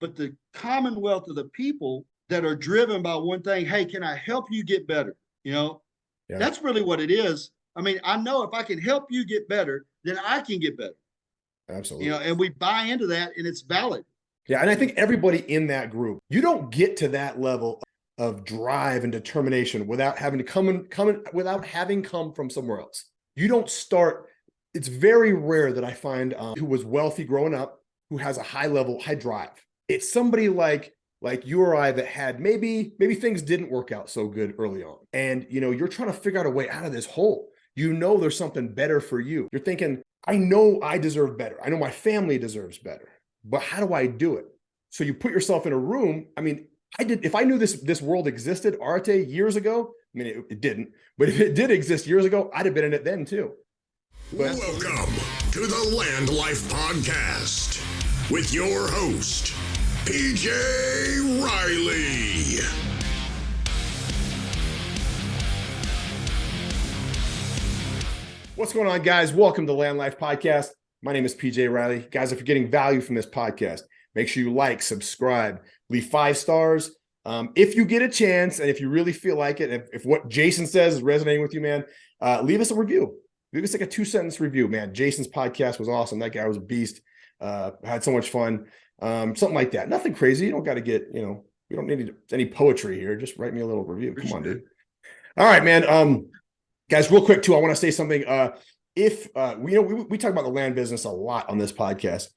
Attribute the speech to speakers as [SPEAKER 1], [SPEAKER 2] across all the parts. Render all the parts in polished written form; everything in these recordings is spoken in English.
[SPEAKER 1] but the commonwealth of the people that are driven by one thing, hey, can I help you get better?
[SPEAKER 2] Yeah,
[SPEAKER 1] That's really what it is. I mean, I know if I can help you get better, then I can get better.
[SPEAKER 2] absolutely.
[SPEAKER 1] And we buy into that, and it's valid.
[SPEAKER 2] Yeah, and I think everybody in that group, you don't get to that level of drive and determination without having to without having come from somewhere else. You don't start. It's very rare that I find who was wealthy growing up, who has a high drive. It's somebody like you or I that had maybe things didn't work out so good early on, and you're trying to figure out a way out of this hole. There's something better for you. You're thinking, I know I deserve better. I know my family deserves better. But how do I do it? So you put yourself in a room. I mean, if I knew this world existed, Arte, years ago, I mean, it didn't, but if it did exist years ago, I'd have been in it then too.
[SPEAKER 3] Welcome to the LandLife podcast with your host, PJ Riley.
[SPEAKER 2] What's going on, guys? Welcome to the LandLife podcast. My name is PJ Riley. Guys, if you're getting value from this podcast, make sure you like, subscribe, leave 5 stars. If you get a chance, and if you really feel like it, if what Jason says is resonating with you, man, leave us a review. Leave us like a 2-sentence review, man. Jason's podcast was awesome. That guy was a beast. Had so much fun. Something like that. Nothing crazy. You don't got to get, we don't need any poetry here. Just write me a little review. Come on, dude. All right, man. Guys, real quick too, I want to say something. If we talk about the land business a lot on this podcast.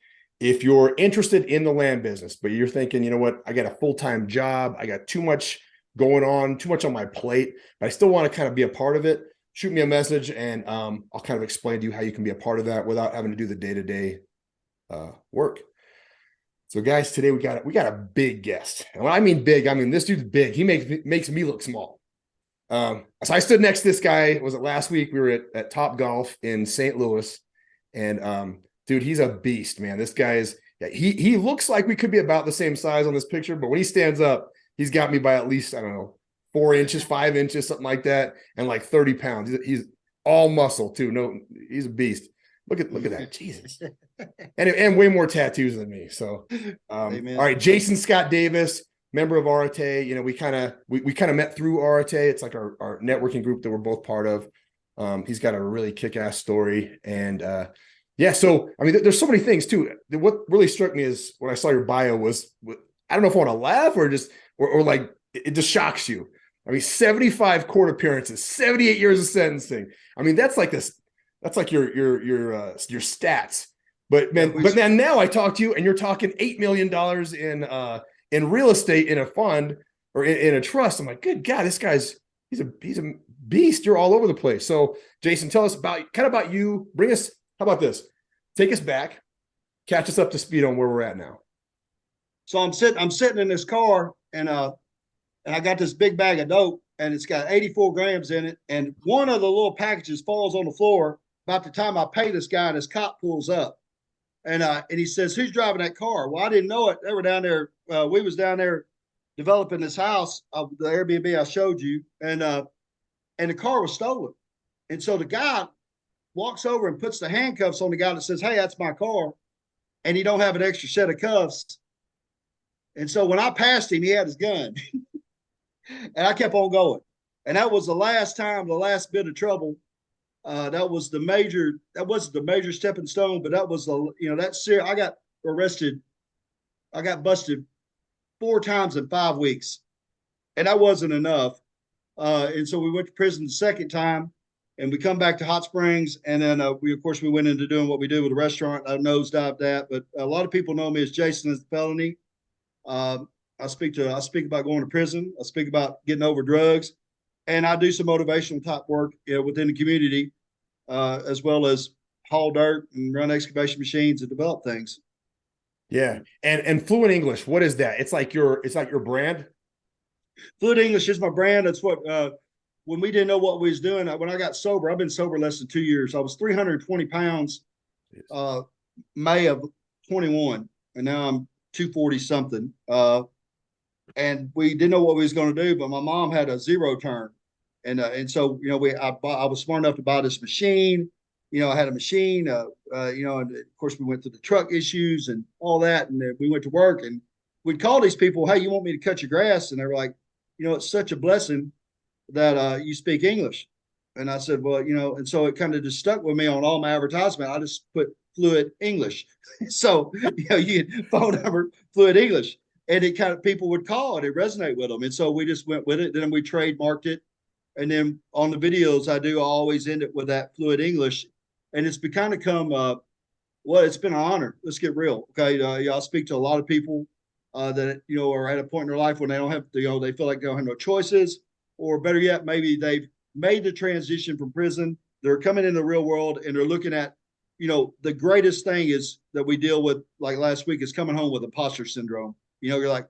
[SPEAKER 2] If you're interested in the land business, but you're thinking, you know what, I got a full-time job, I got too much going on, too much on my plate, but I still want to kind of be a part of it, shoot me a message, and I'll kind of explain to you how you can be a part of that without having to do the day-to-day work. So, guys, today we got a big guest, and when I mean big, I mean this dude's big. He makes me look small. So I stood next to this guy. Was it last week? We were at Top Golf in St. Louis, and dude, he's a beast, man. This guy he looks like we could be about the same size on this picture, but when he stands up, he's got me by at least, I don't know, 4 inches, 5 inches, something like that, and like 30 pounds. He's all muscle too. No, he's a beast. Look at that, Jesus, and way more tattoos than me. So, all right, Jason Scott Davis, member of Arte. We kind of met through Arte. It's like our networking group that we're both part of. He's got a really kick-ass story, and yeah. So I mean, there's so many things too. What really struck me is when I saw your bio was, I don't know if I want to laugh or just or like it just shocks you. I mean, 75 court appearances, 78 years of sentencing. I mean, that's like this. That's like your stats. But man, but then now I talk to you and you're talking $8 million in real estate in a fund or in a trust. I'm like, good God, this guy's he's a beast. You're all over the place. So Jason, tell us about you. Bring us. How about this? Take us back, catch us up to speed on where we're at now.
[SPEAKER 1] So I'm sitting in this car, and I got this big bag of dope, and it's got 84 grams in it. And one of the little packages falls on the floor. About the time I pay this guy, and his cop pulls up, and he says, "Who's driving that car?" Well, I didn't know it. They were down there. We was down there developing this house, the Airbnb I showed you, and the car was stolen. And so the guy walks over and puts the handcuffs on the guy that says, "Hey, that's my car," and he don't have an extra set of cuffs. And so when I passed him, he had his gun, and I kept on going. And that was the last bit of trouble. That wasn't the major stepping stone, but that was I got arrested. I got busted 4 times in 5 weeks, and that wasn't enough. And so we went to prison the second time, and we come back to Hot Springs, and then we went into doing what we do with the restaurant. I nosedived that, but a lot of people know me as Jason with a felony. I speak about going to prison. I speak about getting over drugs, and I do some motivational type work within the community, as well as haul dirt and run excavation machines and develop things.
[SPEAKER 2] Yeah, and Fluent English, what is that? It's like your brand.
[SPEAKER 1] Fluent English is my brand. That's what when we didn't know what we was doing. When I got sober, I've been sober less than 2 years. I was 320 pounds, May of 21, and now I'm 240 something. And we didn't know what we was going to do, but my mom had a zero turn. And so, I was smart enough to buy this machine. I had a machine, and of course we went through the truck issues and all that. And then we went to work, and we'd call these people, hey, you want me to cut your grass? And they were like, it's such a blessing that you speak English. And I said, well, and so it kind of just stuck with me on all my advertisement. I just put Fluent English. So, you get phone number, Fluent English. And it kind of, people would call and it resonate with them. And so we just went with it. Then we trademarked it. And then on the videos I do, I always end it with that Fluent English. And it's kind of come, well, it's been an honor. Let's get real. Okay. I speak to a lot of people that, are at a point in their life when they don't have, they feel like they don't have no choices, or better yet, maybe they've made the transition from prison. They're coming in the real world and they're looking at, the greatest thing is that we deal with, like last week, is coming home with imposter syndrome. You're like,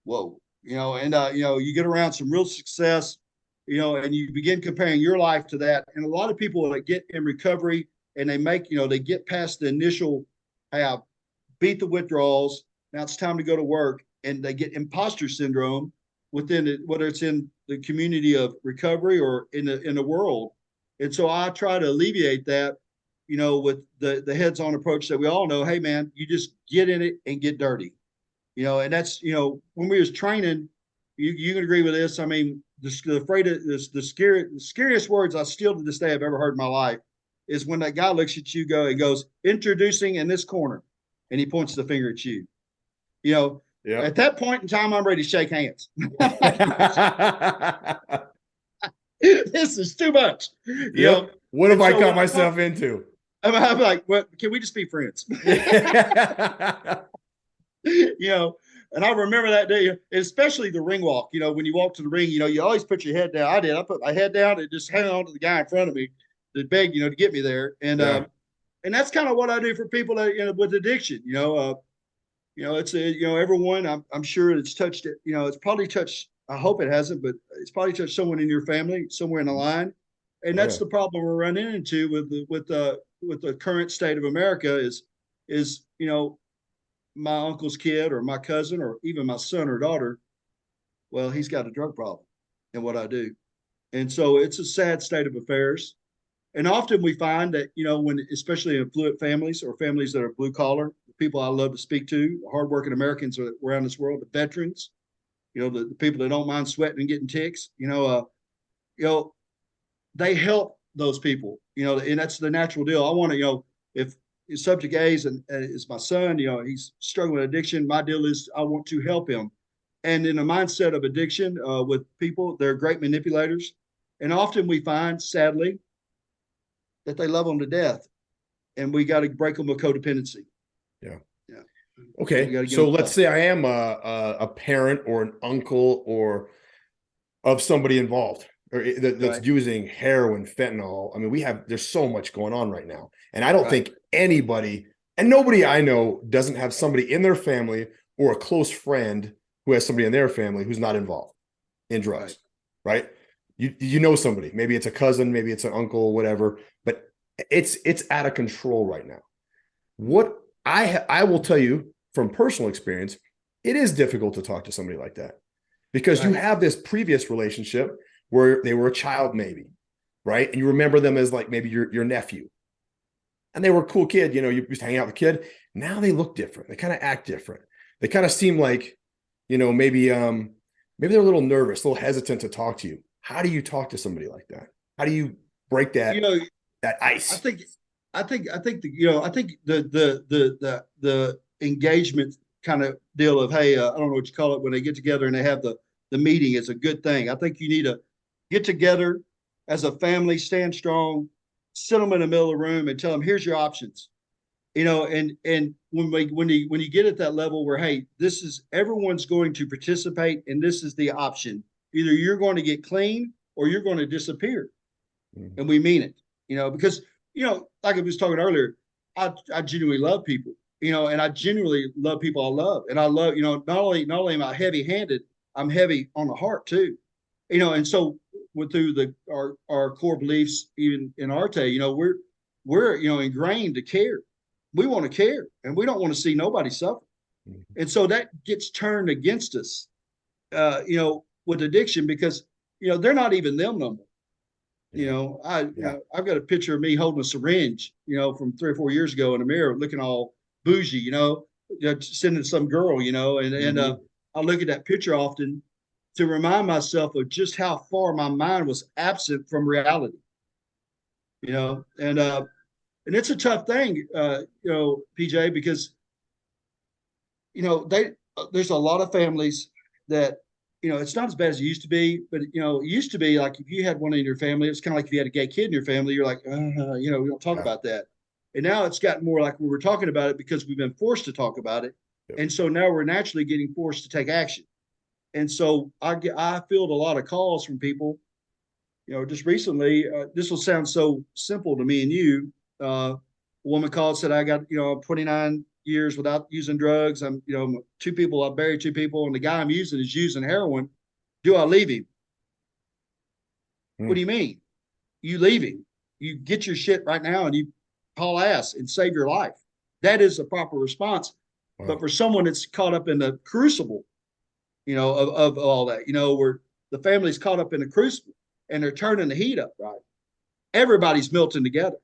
[SPEAKER 1] whoa, and, you get around some real success, and you begin comparing your life to that. And a lot of people that get in recovery and they make, they get past the initial, hey, I beat the withdrawals. Now it's time to go to work, and they get imposter syndrome within it, whether it's in the community of recovery or in the world. And so I try to alleviate that, with the heads-on approach that we all know. Hey, man, you just get in it and get dirty, and that's, when we was training, you can agree with this. I mean, the scariest words I still to this day I've ever heard in my life is when that guy looks at you and goes, introducing in this corner, and he points the finger at you.
[SPEAKER 2] Yeah.
[SPEAKER 1] At that point in time, I'm ready to shake hands. This is too much.
[SPEAKER 2] What have I got myself into?
[SPEAKER 1] I'm like, well, can we just be friends? And I remember that day, especially the ring walk. When you walk to the ring, you always put your head down. I did. I put my head down and just hang on to the guy in front of me to beg, to get me there. And and that's kind of what I do for people that with addiction. It's everyone. I'm sure it's touched it. It's probably touched. I hope it hasn't, but it's probably touched someone in your family, somewhere in the line. And that's the problem we're running into with the current state of America is my uncle's kid or my cousin or even my son or daughter. Well, he's got a drug problem, and what I do, and so it's a sad state of affairs. And often we find that, when, especially in affluent families or families that are blue collar, the people I love to speak to, the hardworking Americans around this world, the veterans, the people that don't mind sweating and getting ticks, they help those people, and that's the natural deal. I want to, if subject A is my son, he's struggling with addiction. My deal is I want to help him. And in a mindset of addiction with people, they're great manipulators. And often we find, sadly, that they love them to death, and we got to break them with codependency.
[SPEAKER 2] Yeah. Okay. So let's say I am a parent or an uncle or of somebody involved or that's using heroin, fentanyl. I mean, there's so much going on right now. And I don't think anybody, and nobody I know doesn't have somebody in their family or a close friend who has somebody in their family who's not involved in drugs, right? You know somebody, maybe it's a cousin, maybe it's an uncle, whatever, but it's out of control right now. What I will tell you from personal experience, it is difficult to talk to somebody like that because you have this previous relationship where they were a child, maybe, right? And you remember them as like maybe your nephew, and they were a cool kid. You used to hang out with the kid. Now they look different. They kind of act different. They kind of seem like, maybe they're a little nervous, a little hesitant to talk to you. How do you talk to somebody like that? How do you break that that ice?
[SPEAKER 1] I think the engagement kind of deal of, hey, I don't know what you call it when they get together and they have the meeting is a good thing. I think you need to get together as a family, stand strong, sit them in the middle of the room and tell them, here's your options. And when you get at that level where, hey, this is everyone's going to participate and this is the option. Either you're going to get clean or you're going to disappear. And we mean it, because, like I was talking earlier, I genuinely love people, and I genuinely love people I love. And I love, not only am I heavy handed, I'm heavy on the heart too, and so through our core beliefs, even in Arte, we're ingrained to care. We want to care and we don't want to see nobody suffer. And so that gets turned against us, with addiction because, they're not even them no more. I've got a picture of me holding a syringe, from 3 or 4 years ago in the mirror, looking all bougie, sending some girl, and I look at that picture often to remind myself of just how far my mind was absent from reality, and it's a tough thing, PJ, because, there's a lot of families that, it's not as bad as it used to be, but, it used to be like if you had one in your family, it's kind of like if you had a gay kid in your family, you're like, we don't talk about that. And now it's gotten more like we were talking about it because we've been forced to talk about it. Yep. And so now we're naturally getting forced to take action. And so I filled a lot of calls from people, just recently. This will sound so simple to me and you. A woman called, said, I got, 29 years without using drugs. I'm, I buried two people, and the guy I'm using is using heroin. Do I leave him? What do you mean? You leave him. You get your shit right now and you haul ass and save your life. That is the proper response. Wow. But for someone that's caught up in the crucible, of all that, where the family's caught up in the crucible and they're turning the heat up, right? Everybody's melting together.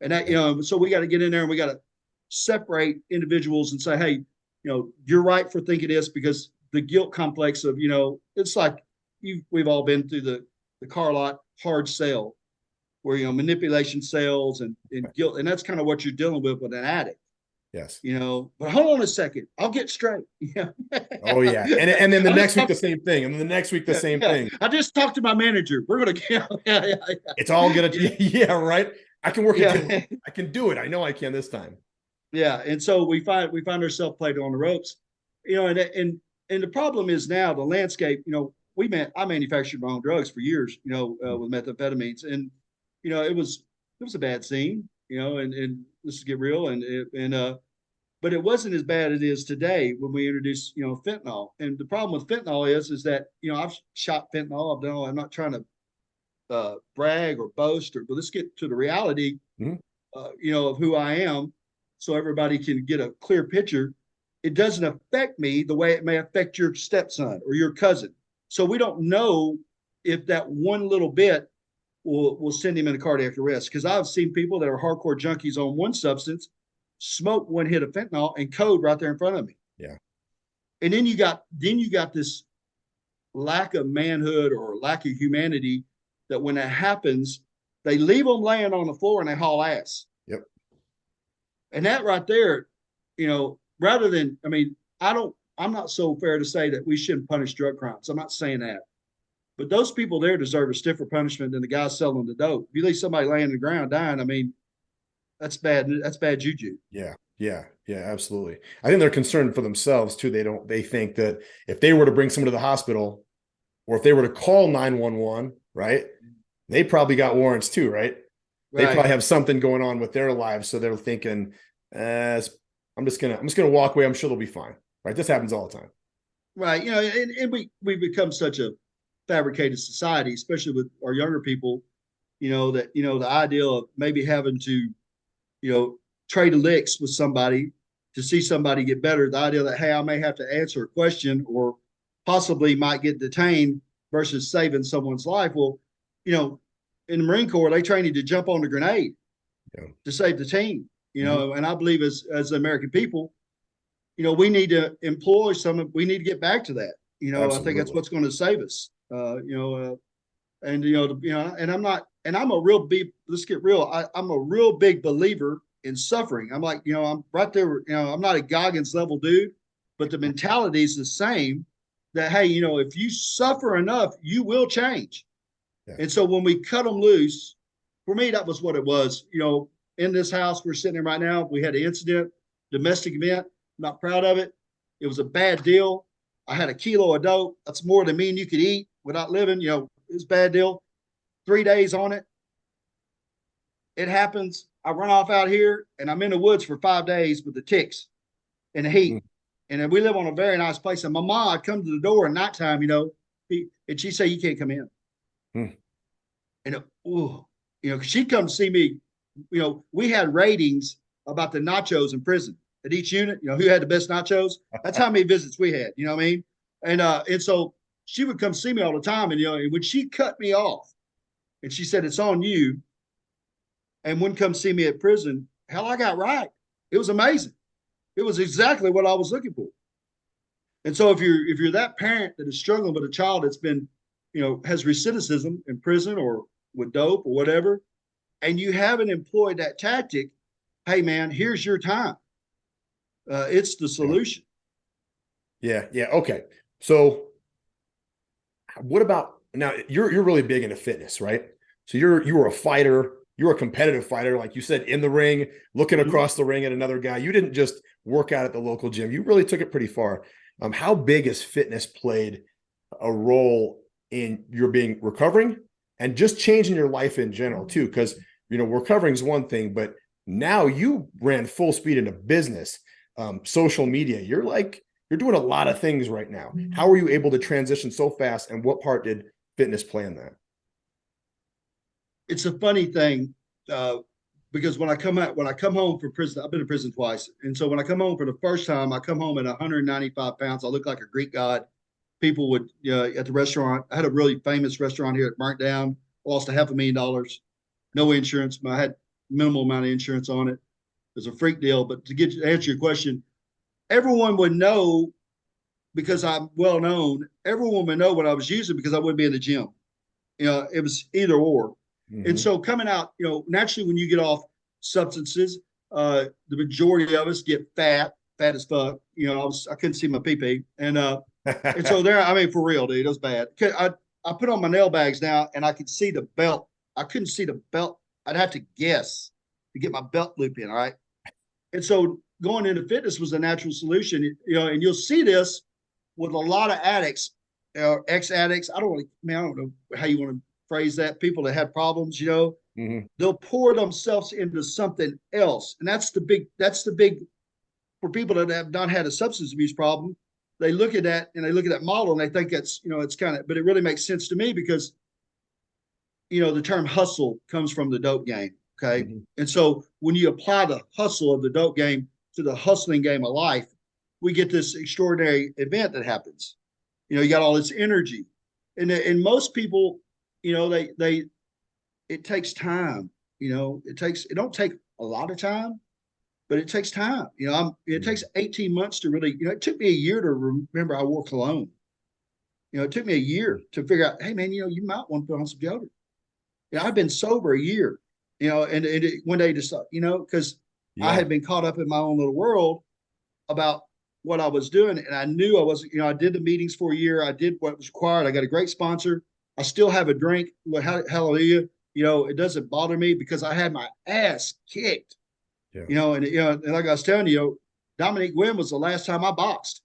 [SPEAKER 1] And that, so we got to get in there and we got to separate individuals and say, hey, you're right for thinking this, because the guilt complex of, it's like we've all been through the car lot hard sale where, manipulation sales and guilt. And that's kind of what you're dealing with an addict.
[SPEAKER 2] Yes.
[SPEAKER 1] But hold on a second. I'll get straight.
[SPEAKER 2] Oh yeah. And then the next week, the same thing. And then the next week, the same thing.
[SPEAKER 1] I just talked to my manager. We're going to,
[SPEAKER 2] It's all going to, yeah, right. I can work it. I can do it. I know I can this time.
[SPEAKER 1] Yeah. And so we find ourselves played on the ropes, and the problem is now the landscape, I manufactured my own drugs for years, with methamphetamines, and, it was a bad scene, and let's get real. But it wasn't as bad as it is today when we introduced, fentanyl. And the problem with fentanyl is that, I've shot fentanyl. I've done all, I'm not trying to brag or boast, but let's get to the reality, of who I am, so everybody can get a clear picture. It doesn't affect me the way it may affect your stepson or your cousin. So we don't know if that one little bit will send him into cardiac arrest. Because I've seen people that are hardcore junkies on one substance smoke one hit of fentanyl and code right there in front of me.
[SPEAKER 2] Yeah.
[SPEAKER 1] And then you got this lack of manhood or lack of humanity that when that happens, they leave them laying on the floor and they haul ass.
[SPEAKER 2] Yep.
[SPEAKER 1] And that right there, rather than, I'm not so fair to say that we shouldn't punish drug crimes. I'm not saying that. But those people there deserve a stiffer punishment than the guy selling the dope. If you leave somebody laying on the ground dying, that's bad. That's bad juju.
[SPEAKER 2] Yeah, absolutely. I think they're concerned for themselves too. They think that if they were to bring someone to the hospital, or if they were to call 911, right, they probably got warrants too, right? They probably have something going on with their lives. So they're thinking, I'm just gonna walk away. I'm sure they'll be fine. Right. This happens all the time.
[SPEAKER 1] Right. And we've become such a fabricated society, especially with our younger people, that, the idea of maybe having to, trade licks with somebody to see somebody get better. The idea that, hey, I may have to answer a question or possibly might get detained versus saving someone's life. Well, in the Marine Corps, they train you to jump on the grenade to save the team, and I believe as the American people, we need to employ we need to get back to that. Absolutely. I think that's what's going to save us. And I'm a real big, let's get real. I'm a real big believer in suffering. I'm like, I'm right there. I'm not a Goggins level dude, but the mentality is the same that, hey, if you suffer enough, you will change. Yeah. And so when we cut them loose, for me, that was what it was. In this house we're sitting in right now, we had an incident, domestic event. I'm not proud of it. It was a bad deal. I had a kilo of dope. That's more than me and you could eat without living. It was a bad deal. 3 days on it. It happens. I run off out here and I'm in the woods for 5 days with the ticks and the heat. And we live on a very nice place. And my mom, I'd come to the door at nighttime, and she'd say, you can't come in. And, cause she'd come to see me. We had ratings about the nachos in prison at each unit, who had the best nachos. That's how many visits we had, you know what I mean? And so she would come see me all the time. And, when she cut me off and she said, it's on you, and wouldn't come see me at prison, hell, I got right. It was amazing. It was exactly what I was looking for. And so if you're that parent that is struggling with a child that's been, has recidivism in prison or with dope or whatever, and you haven't employed that tactic, hey man, here's your time. It's the solution.
[SPEAKER 2] Yeah. Okay. So what about now? You're really big into fitness, right? So you were a fighter. You're a competitive fighter, like you said, in the ring, looking across the ring at another guy. You didn't just work out at the local gym. You really took it pretty far. How big has fitness played a role in your being recovering and just changing your life in general too? Because recovering is one thing, but now you ran full speed into business, social media. You're doing a lot of things right now. How were you able to transition so fast, and what part did fitness play in that?
[SPEAKER 1] It's a funny thing because when I come home from prison, I've been in prison twice, and so when I come home for the first time, I come home at 195 pounds. I look like a Greek god. People would at the restaurant. I had a really famous restaurant here that burnt down. Lost $500,000. No insurance. I had minimal amount of insurance on it. It was a freak deal. But to answer your question, everyone would know because I'm well known. Everyone would know what I was using because I wouldn't be in the gym. It was either or. And so coming out, naturally when you get off substances, the majority of us get fat as fuck. I couldn't see my pee-pee. And so there, I mean, for real, dude, it was bad. I put on my nail bags now and I could see the belt. I couldn't see the belt. I'd have to guess to get my belt loop in. All right. And so going into fitness was a natural solution, and you'll see this with a lot of addicts, ex-addicts. I don't know how you want to phrase that. People that have problems, they'll pour themselves into something else. And that's the big, for people that have not had a substance abuse problem, they look at that and they look at that model and they think that's, it's kind of, but it really makes sense to me because, the term hustle comes from the dope game. Okay. And so when you apply the hustle of the dope game to the hustling game of life, we get this extraordinary event that happens. You got all this energy and most people, it takes time, it don't take a lot of time, but it takes time. It takes 18 months to really, it took me a year to remember I wore cologne. It took me a year to figure out, hey man, you might want to put on some deodorant. I've been sober a year, and one day just, because I had been caught up in my own little world about what I was doing. And I knew I wasn't, I did the meetings for a year. I did what was required. I got a great sponsor. I still have a drink. Hallelujah. It doesn't bother me because I had my ass kicked, and like I was telling you, Dominique Gwynn was the last time I boxed.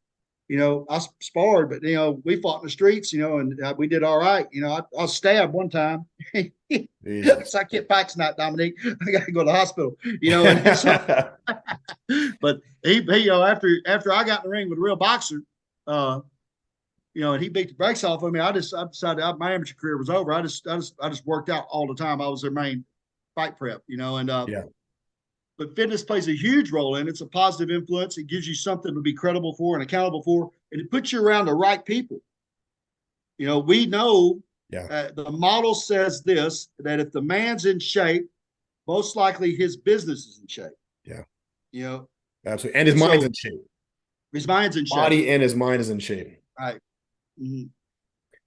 [SPEAKER 1] I sparred, but, we fought in the streets, and we did all right. I was stabbed one time. So I get packs night, Dominique. I got to go to the hospital, and so, but he after I got in the ring with a real boxer, and he beat the brakes off of me. I decided my amateur career was over. I just worked out all the time. I was their main fight prep, But fitness plays a huge role in it. It's a positive influence. It gives you something to be credible for and accountable for, and it puts you around the right people. We know the model says this, that if the man's in shape, most likely his business is in shape. Yeah.
[SPEAKER 2] Absolutely. And his mind's in shape.
[SPEAKER 1] His mind's in shape.
[SPEAKER 2] Body and his mind is in shape.
[SPEAKER 1] Right. Mm-hmm.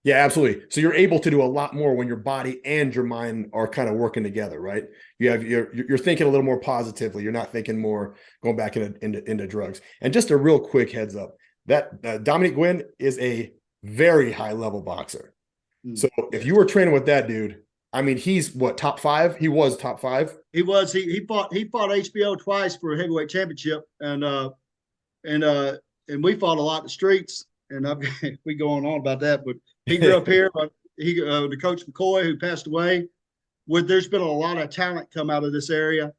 [SPEAKER 2] Yeah, absolutely. So you're able to do a lot more when your body and your mind are kind of working together, right? You're thinking a little more positively. You're not thinking more going back into drugs. And just a real quick heads up that Dominique Gwynn is a very high level boxer. So if you were training with that dude, I mean, he's what, top 5? He was top 5.
[SPEAKER 1] He was. He fought HBO twice for a heavyweight championship, and we fought a lot in the streets. And we go on about that, but he grew up here. But the coach McCoy, who passed away. There's been a lot of talent come out of this area,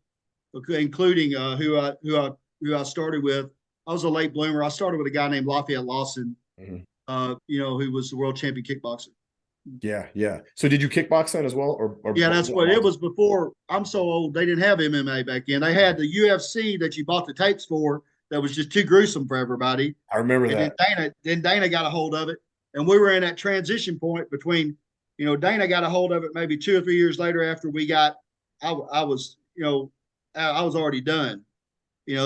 [SPEAKER 1] including who I started with. I was a late bloomer. I started with a guy named Lafayette Lawson, who was the world champion kickboxer.
[SPEAKER 2] Yeah. So did you kickbox then as well? Or
[SPEAKER 1] yeah, that's what it was before. I'm so old. They didn't have MMA back then. They had the UFC that you bought the tapes for. That was just too gruesome for everybody.
[SPEAKER 2] I remember that.
[SPEAKER 1] Then Dana got a hold of it, and we were in that transition point between, Dana got a hold of it maybe 2 or 3 years later after we got. I was already done,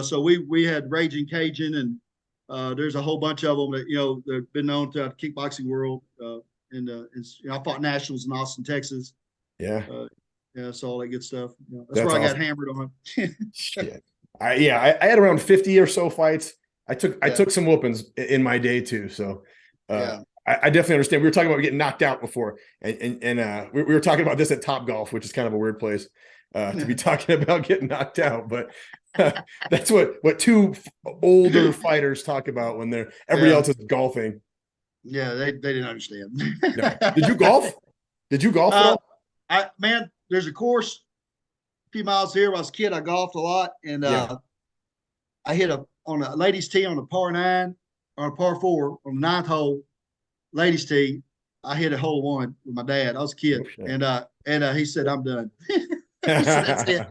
[SPEAKER 1] So we had Raging Cajun, and there's a whole bunch of them that they've been known throughout the kickboxing world. And I fought nationals in Austin, Texas.
[SPEAKER 2] Yeah.
[SPEAKER 1] So all that good stuff. That's
[SPEAKER 2] That's
[SPEAKER 1] where I got
[SPEAKER 2] awesome.
[SPEAKER 1] hammered on.
[SPEAKER 2] Shit. I had around 50 or so fights. I took some whoopings in my day too. So I definitely understand. We were talking about getting knocked out before, and we were talking about this at Top Golf, which is kind of a weird place to be talking about getting knocked out. But that's what two older fighters talk about when everybody else is golfing.
[SPEAKER 1] Yeah, they didn't understand.
[SPEAKER 2] No. Did you golf? Did you golf at all?
[SPEAKER 1] Man, there's a course a few miles here. When I was a kid, I golfed a lot, and I hit on a ladies' tee on a par 9 or a par 4 on the 9th hole. Ladies' tee, I hit a hole 1 with my dad. I was a kid, and he said, "I'm done." He said, "That's it."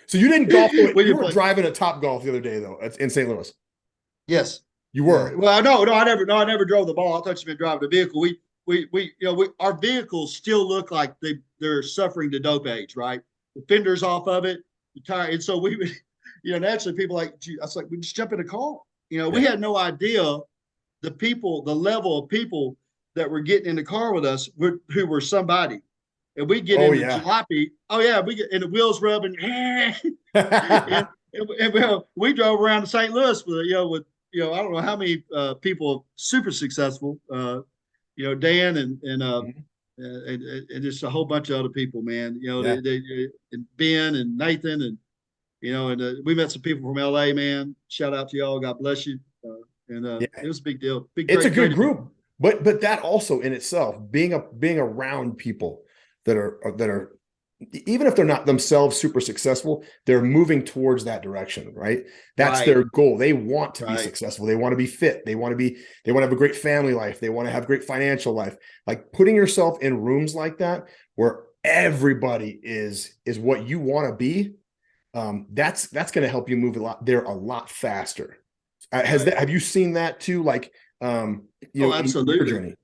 [SPEAKER 2] So you didn't golf. You were driving a Top Golf the other day, though, in St. Louis.
[SPEAKER 1] Yes,
[SPEAKER 2] you were.
[SPEAKER 1] Yeah. Well, no, I never drove the ball. I thought you meant driving the vehicle. Our vehicles still look like they're suffering the dope age, right? The fenders off of it, the tire, and so we would, naturally people like, I was like, we just jump in a car. We had no idea the level of people that were getting in the car with us who were somebody. And we get in the jalopy. Oh yeah, we get in the wheels rubbing. and we drove around to St. Louis with I don't know how many people super successful. Dan and just a whole bunch of other people, man. And Ben and Nathan and we met some people from LA, man. Shout out to y'all. God bless you. It was a big deal.
[SPEAKER 2] It's a good group, but that also in itself, being around people that are even if they're not themselves super successful, they're moving towards that direction, right? That's their goal. They want to be successful. They want to be fit. They want to have a great family life. They want to have great financial life. Like putting yourself in rooms like that where everybody is what you want to be. That's going to help you move a lot faster. Have you seen that too? Like,
[SPEAKER 1] absolutely.
[SPEAKER 2] In your journey?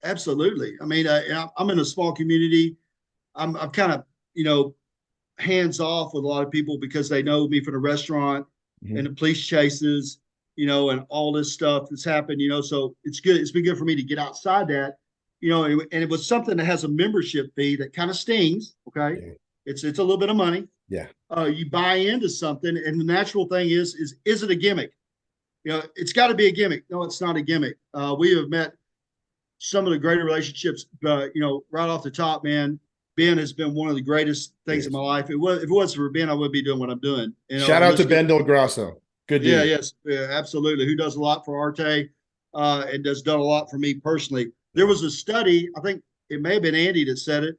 [SPEAKER 1] Absolutely. I mean, I'm in a small community. I'm kind of, hands off with a lot of people because they know me from the restaurant and the police chases, and all this stuff that's happened, so it's good. It's been good for me to get outside that, and it was something that has a membership fee that kind of stings. Okay. Yeah. It's a little bit of money.
[SPEAKER 2] Yeah.
[SPEAKER 1] You buy into something, and the natural thing is it a gimmick? It's got to be a gimmick. No, it's not a gimmick. We have met some of the greater relationships, right off the top, man. Ben has been one of the greatest things in my life. If it wasn't for Ben, I wouldn't be doing what I'm doing.
[SPEAKER 2] Shout out to Ben Del Grasso. Good dude.
[SPEAKER 1] Yeah, yes, absolutely. Who does a lot for Arte and has done a lot for me personally. There was a study, I think it may have been Andy that said it,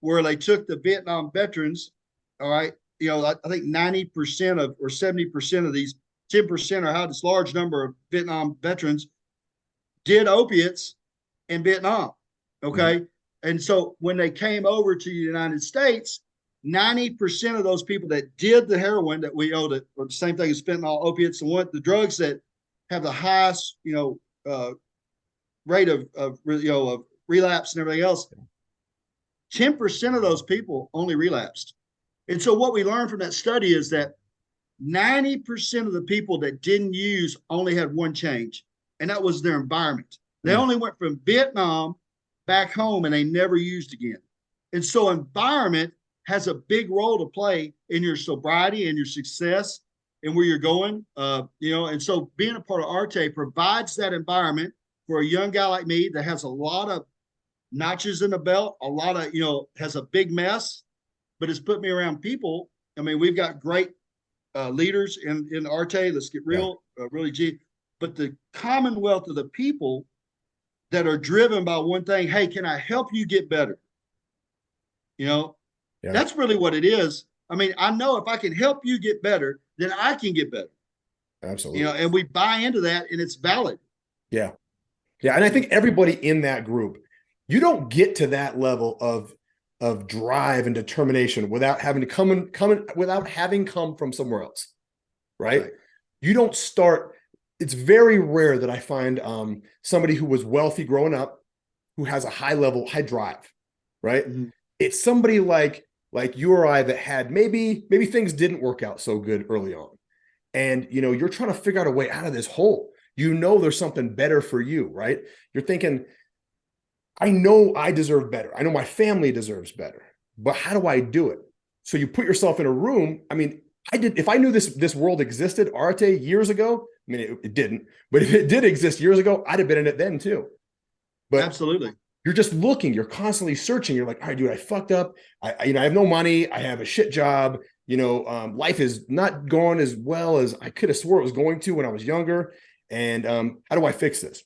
[SPEAKER 1] where they took the Vietnam veterans, all right, I think 90% or 70% of these, 10% or how this large number of Vietnam veterans did opiates in Vietnam, okay? Mm-hmm. And so when they came over to the United States, 90% of those people that did the heroin that we owe that, or the same thing as fentanyl, opiates, and the drugs that have the highest, rate of relapse and everything else, 10% of those people only relapsed. And so what we learned from that study is that 90% of the people that didn't use only had one change, and that was their environment. They only went from Vietnam back home and they never used again. And so environment has a big role to play in your sobriety and your success and where you're going, and so being a part of Arte provides that environment for a young guy like me that has a lot of notches in the belt, a lot of, has a big mess, but it's put me around people. I mean, we've got great leaders in Arte. Let's get real, really G. But the commonwealth of the people that are driven by one thing, hey, can I help you get better? That's really what it is. I mean, I know if I can help you get better, then I can get better.
[SPEAKER 2] Absolutely.
[SPEAKER 1] And we buy into that and it's valid.
[SPEAKER 2] Yeah. Yeah. And I think everybody in that group, you don't get to that level of drive and determination without having to come from somewhere else. Right? You don't start. It's very rare that I find somebody who was wealthy growing up, who has a high drive, right? Mm-hmm. It's somebody like like you or I that had maybe things didn't work out so good early on. And, you're trying to figure out a way out of this hole. There's something better for you, right? You're thinking, I know I deserve better. I know my family deserves better, but how do I do it? So you put yourself in a room. I mean, if I knew this world existed, Arte, years ago, I mean, it didn't, but if it did exist years ago, I'd have been in it then too. But
[SPEAKER 1] absolutely.
[SPEAKER 2] You're just looking, you're constantly searching. You're like, all right, dude, I fucked up. I have no money. I have a shit job. Life is not going as well as I could have swore it was going to when I was younger. And how do I fix this?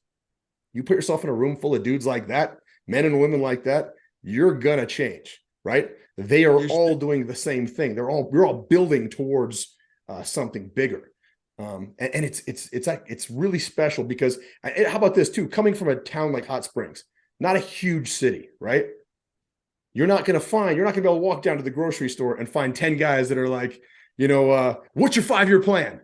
[SPEAKER 2] You put yourself in a room full of dudes like that, men and women like that, you're gonna change, right? They are all doing the same thing. We're all building towards something bigger. And it's really special because how about this too? Coming from a town like Hot Springs, not a huge city, right? You're not going to be able to walk down to the grocery store and find 10 guys that are like, what's your 5-year plan?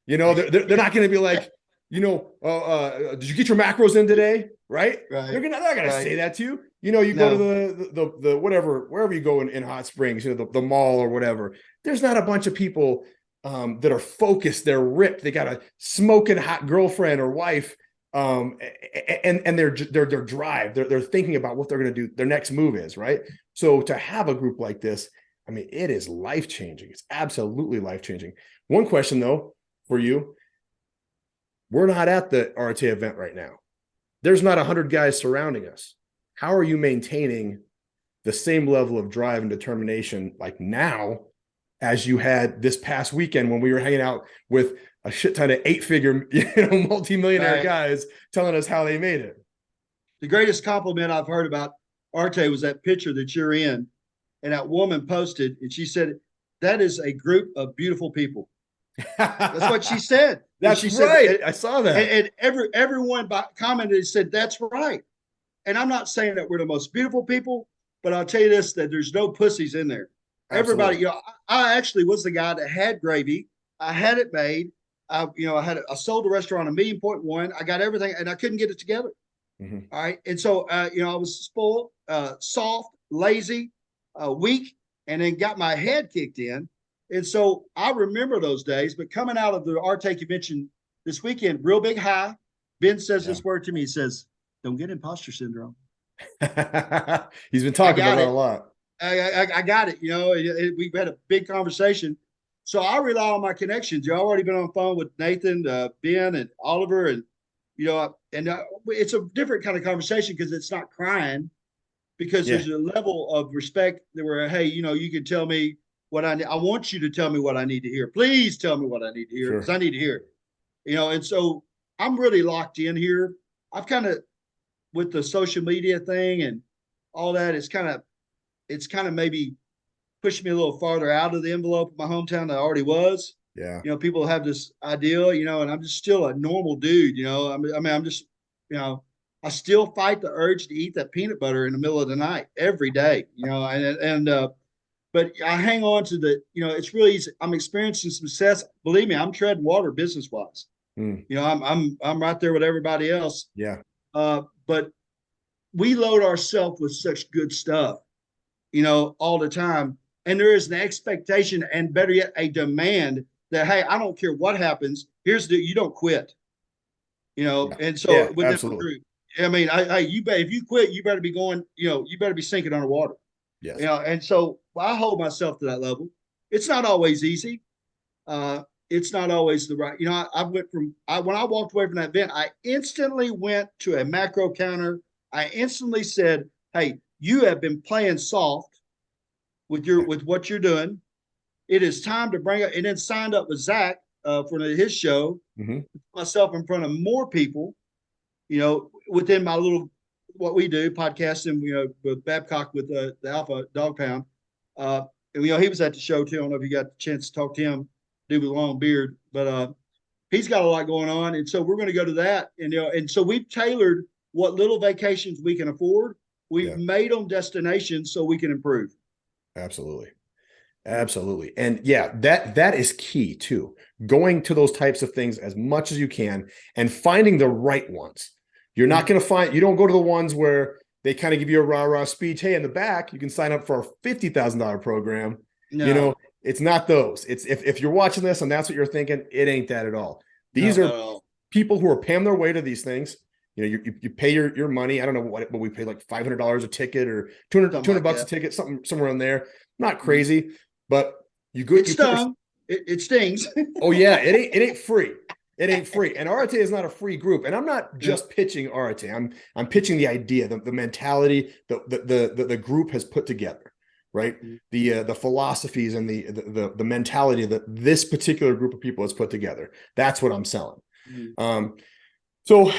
[SPEAKER 2] They're not going to be like, did you get your macros in today? Right. They're not going to say that to you. You go to the whatever, wherever you go in Hot Springs, the mall or whatever, there's not a bunch of people that are focused. They're ripped. They got a smoking hot girlfriend or wife. And their drive, they're thinking about what they're going to do. Their next move is right. So to have a group like this, I mean, it is life-changing. It's absolutely life-changing. One question though, for you, we're not at the Arte event right now. There's not 100 guys surrounding us. How are you maintaining the same level of drive and determination like now as you had this past weekend when we were hanging out with a shit ton of 8-figure, multi-millionaire guys telling us how they made it?
[SPEAKER 1] The greatest compliment I've heard about Arte was that picture that you're in, and that woman posted, and she said, "That is a group of beautiful people." That's what she said.
[SPEAKER 2] That's right. I saw that.
[SPEAKER 1] And everyone commented and said, "That's right." And I'm not saying that we're the most beautiful people, but I'll tell you this: that there's no pussies in there. Absolutely. Everybody, I actually was the guy that had gravy. I had it made. I sold the restaurant $1.1 million. I got everything, and I couldn't get it together. Mm-hmm. All right, and so I was spoiled, soft, lazy, weak, and then got my head kicked in. And so I remember those days. But coming out of the Arte convention this weekend, real big high. Ben says this word to me. He says, "Don't get imposter syndrome."
[SPEAKER 2] He's been talking about it a lot.
[SPEAKER 1] I got it. We've had a big conversation. So I rely on my connections. You've already been on the phone with Nathan, Ben, and Oliver, and it's a different kind of conversation because it's not crying, because there's a level of respect that where, hey, you can tell me what I need. I want you to tell me what I need to hear. Please tell me what I need to hear, because I need to hear it. And so I'm really locked in here. I've kind of, with the social media thing and all that, it's kind of maybe pushed me a little farther out of the envelope of my hometown than I already was. Yeah. People have this ideal, and I'm just still a normal dude, I'm just, I still fight the urge to eat that peanut butter in the middle of the night every day, but I hang on to it's really easy. I'm experiencing success. Believe me, I'm treading water business wise. I'm right there with everybody else.
[SPEAKER 2] Yeah.
[SPEAKER 1] But we load ourselves with such good stuff, all the time. And there is an expectation, and better yet, a demand that, hey, I don't care what happens. You don't quit, And so with this group, I mean, if you quit, you better be going, you better be sinking underwater.
[SPEAKER 2] Yes.
[SPEAKER 1] And so I hold myself to that level. It's not always easy. It's not always the right, when I walked away from that event, I instantly went to a macro counter. I instantly said, hey, you have been playing soft with what you're doing. It is time to bring it, and then signed up with Zach for his show, myself in front of more people, within my little, what we do, podcasting, with Babcock with the Alpha Dog Pound. And, he was at the show too. I don't know if you got the chance to talk to him, dude with a long beard, but he's got a lot going on. And so we're going to go to that. And so we've tailored what little vacations we can afford. We've made them destinations so we can improve.
[SPEAKER 2] Absolutely. And that is key too. Going to those types of things as much as you can and finding the right ones. You're not going to you don't go to the ones where, they kind of give you a rah-rah speech. Hey, in the back, you can sign up for our $50,000 program.
[SPEAKER 1] No.
[SPEAKER 2] You know, it's not those. It's if you're watching this and that's what you're thinking, it ain't that at all. These are people who are paying their way to these things. You know, you pay your money. I don't know what we pay, like $500 a ticket or 200 bucks a ticket, somewhere in there. Not crazy, but you go.
[SPEAKER 1] It stung. It stings.
[SPEAKER 2] Oh yeah, it ain't free. It ain't free. And RTA is not a free group. And I'm not just pitching RTA. I'm pitching the idea, the mentality the group has put together, right? The philosophies and the mentality that this particular group of people has put together. That's what I'm selling. So,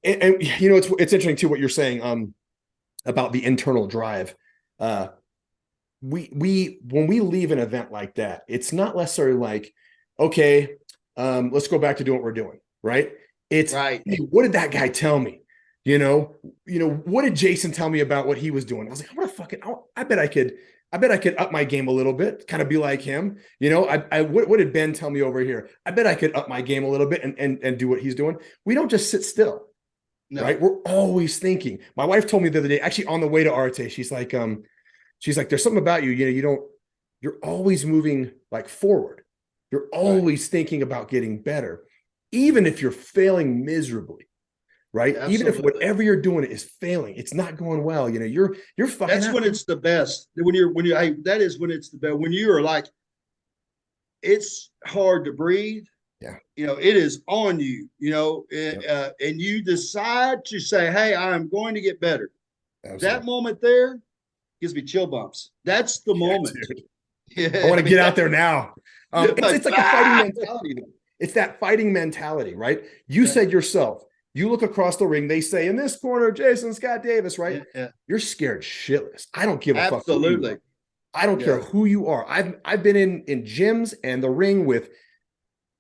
[SPEAKER 2] and you know, it's interesting too what you're saying about the internal drive. When we leave an event like that, it's not necessarily like, okay, let's go back to doing what we're doing, right? It's right. Hey, what did that guy tell me? You know, what did Jason tell me about what he was doing? I was like, I'm gonna fucking, I bet I could up my game a little bit, kind of be like him. You know, what did Ben tell me over here? I bet I could up my game a little bit and do what he's doing. We don't just sit still, right? We're always thinking. My wife told me the other day, actually on the way to Arte, she's like, there's something about you, you know, you're always moving like forward. You're always thinking about getting better, even if you're failing miserably. Right. Absolutely. Even if whatever you're doing is failing, it's not going well. You know, you're fucking.
[SPEAKER 1] That's when it's the best. That is when it's the best. When you are like, it's hard to breathe.
[SPEAKER 2] Yeah.
[SPEAKER 1] You know, it is on you, you know, and you decide to say, hey, I'm going to get better. Absolutely. That moment there gives me chill bumps. That's the moment.
[SPEAKER 2] I want to get out there now. It's like a fighting mentality. It's that fighting mentality, right? You said yourself, you look across the ring, they say in this corner, Jason Scott Davis, right?
[SPEAKER 1] Yeah.
[SPEAKER 2] You're scared shitless. I don't give a fuck.
[SPEAKER 1] Absolutely.
[SPEAKER 2] I don't care who you are. I've been in gyms and the ring with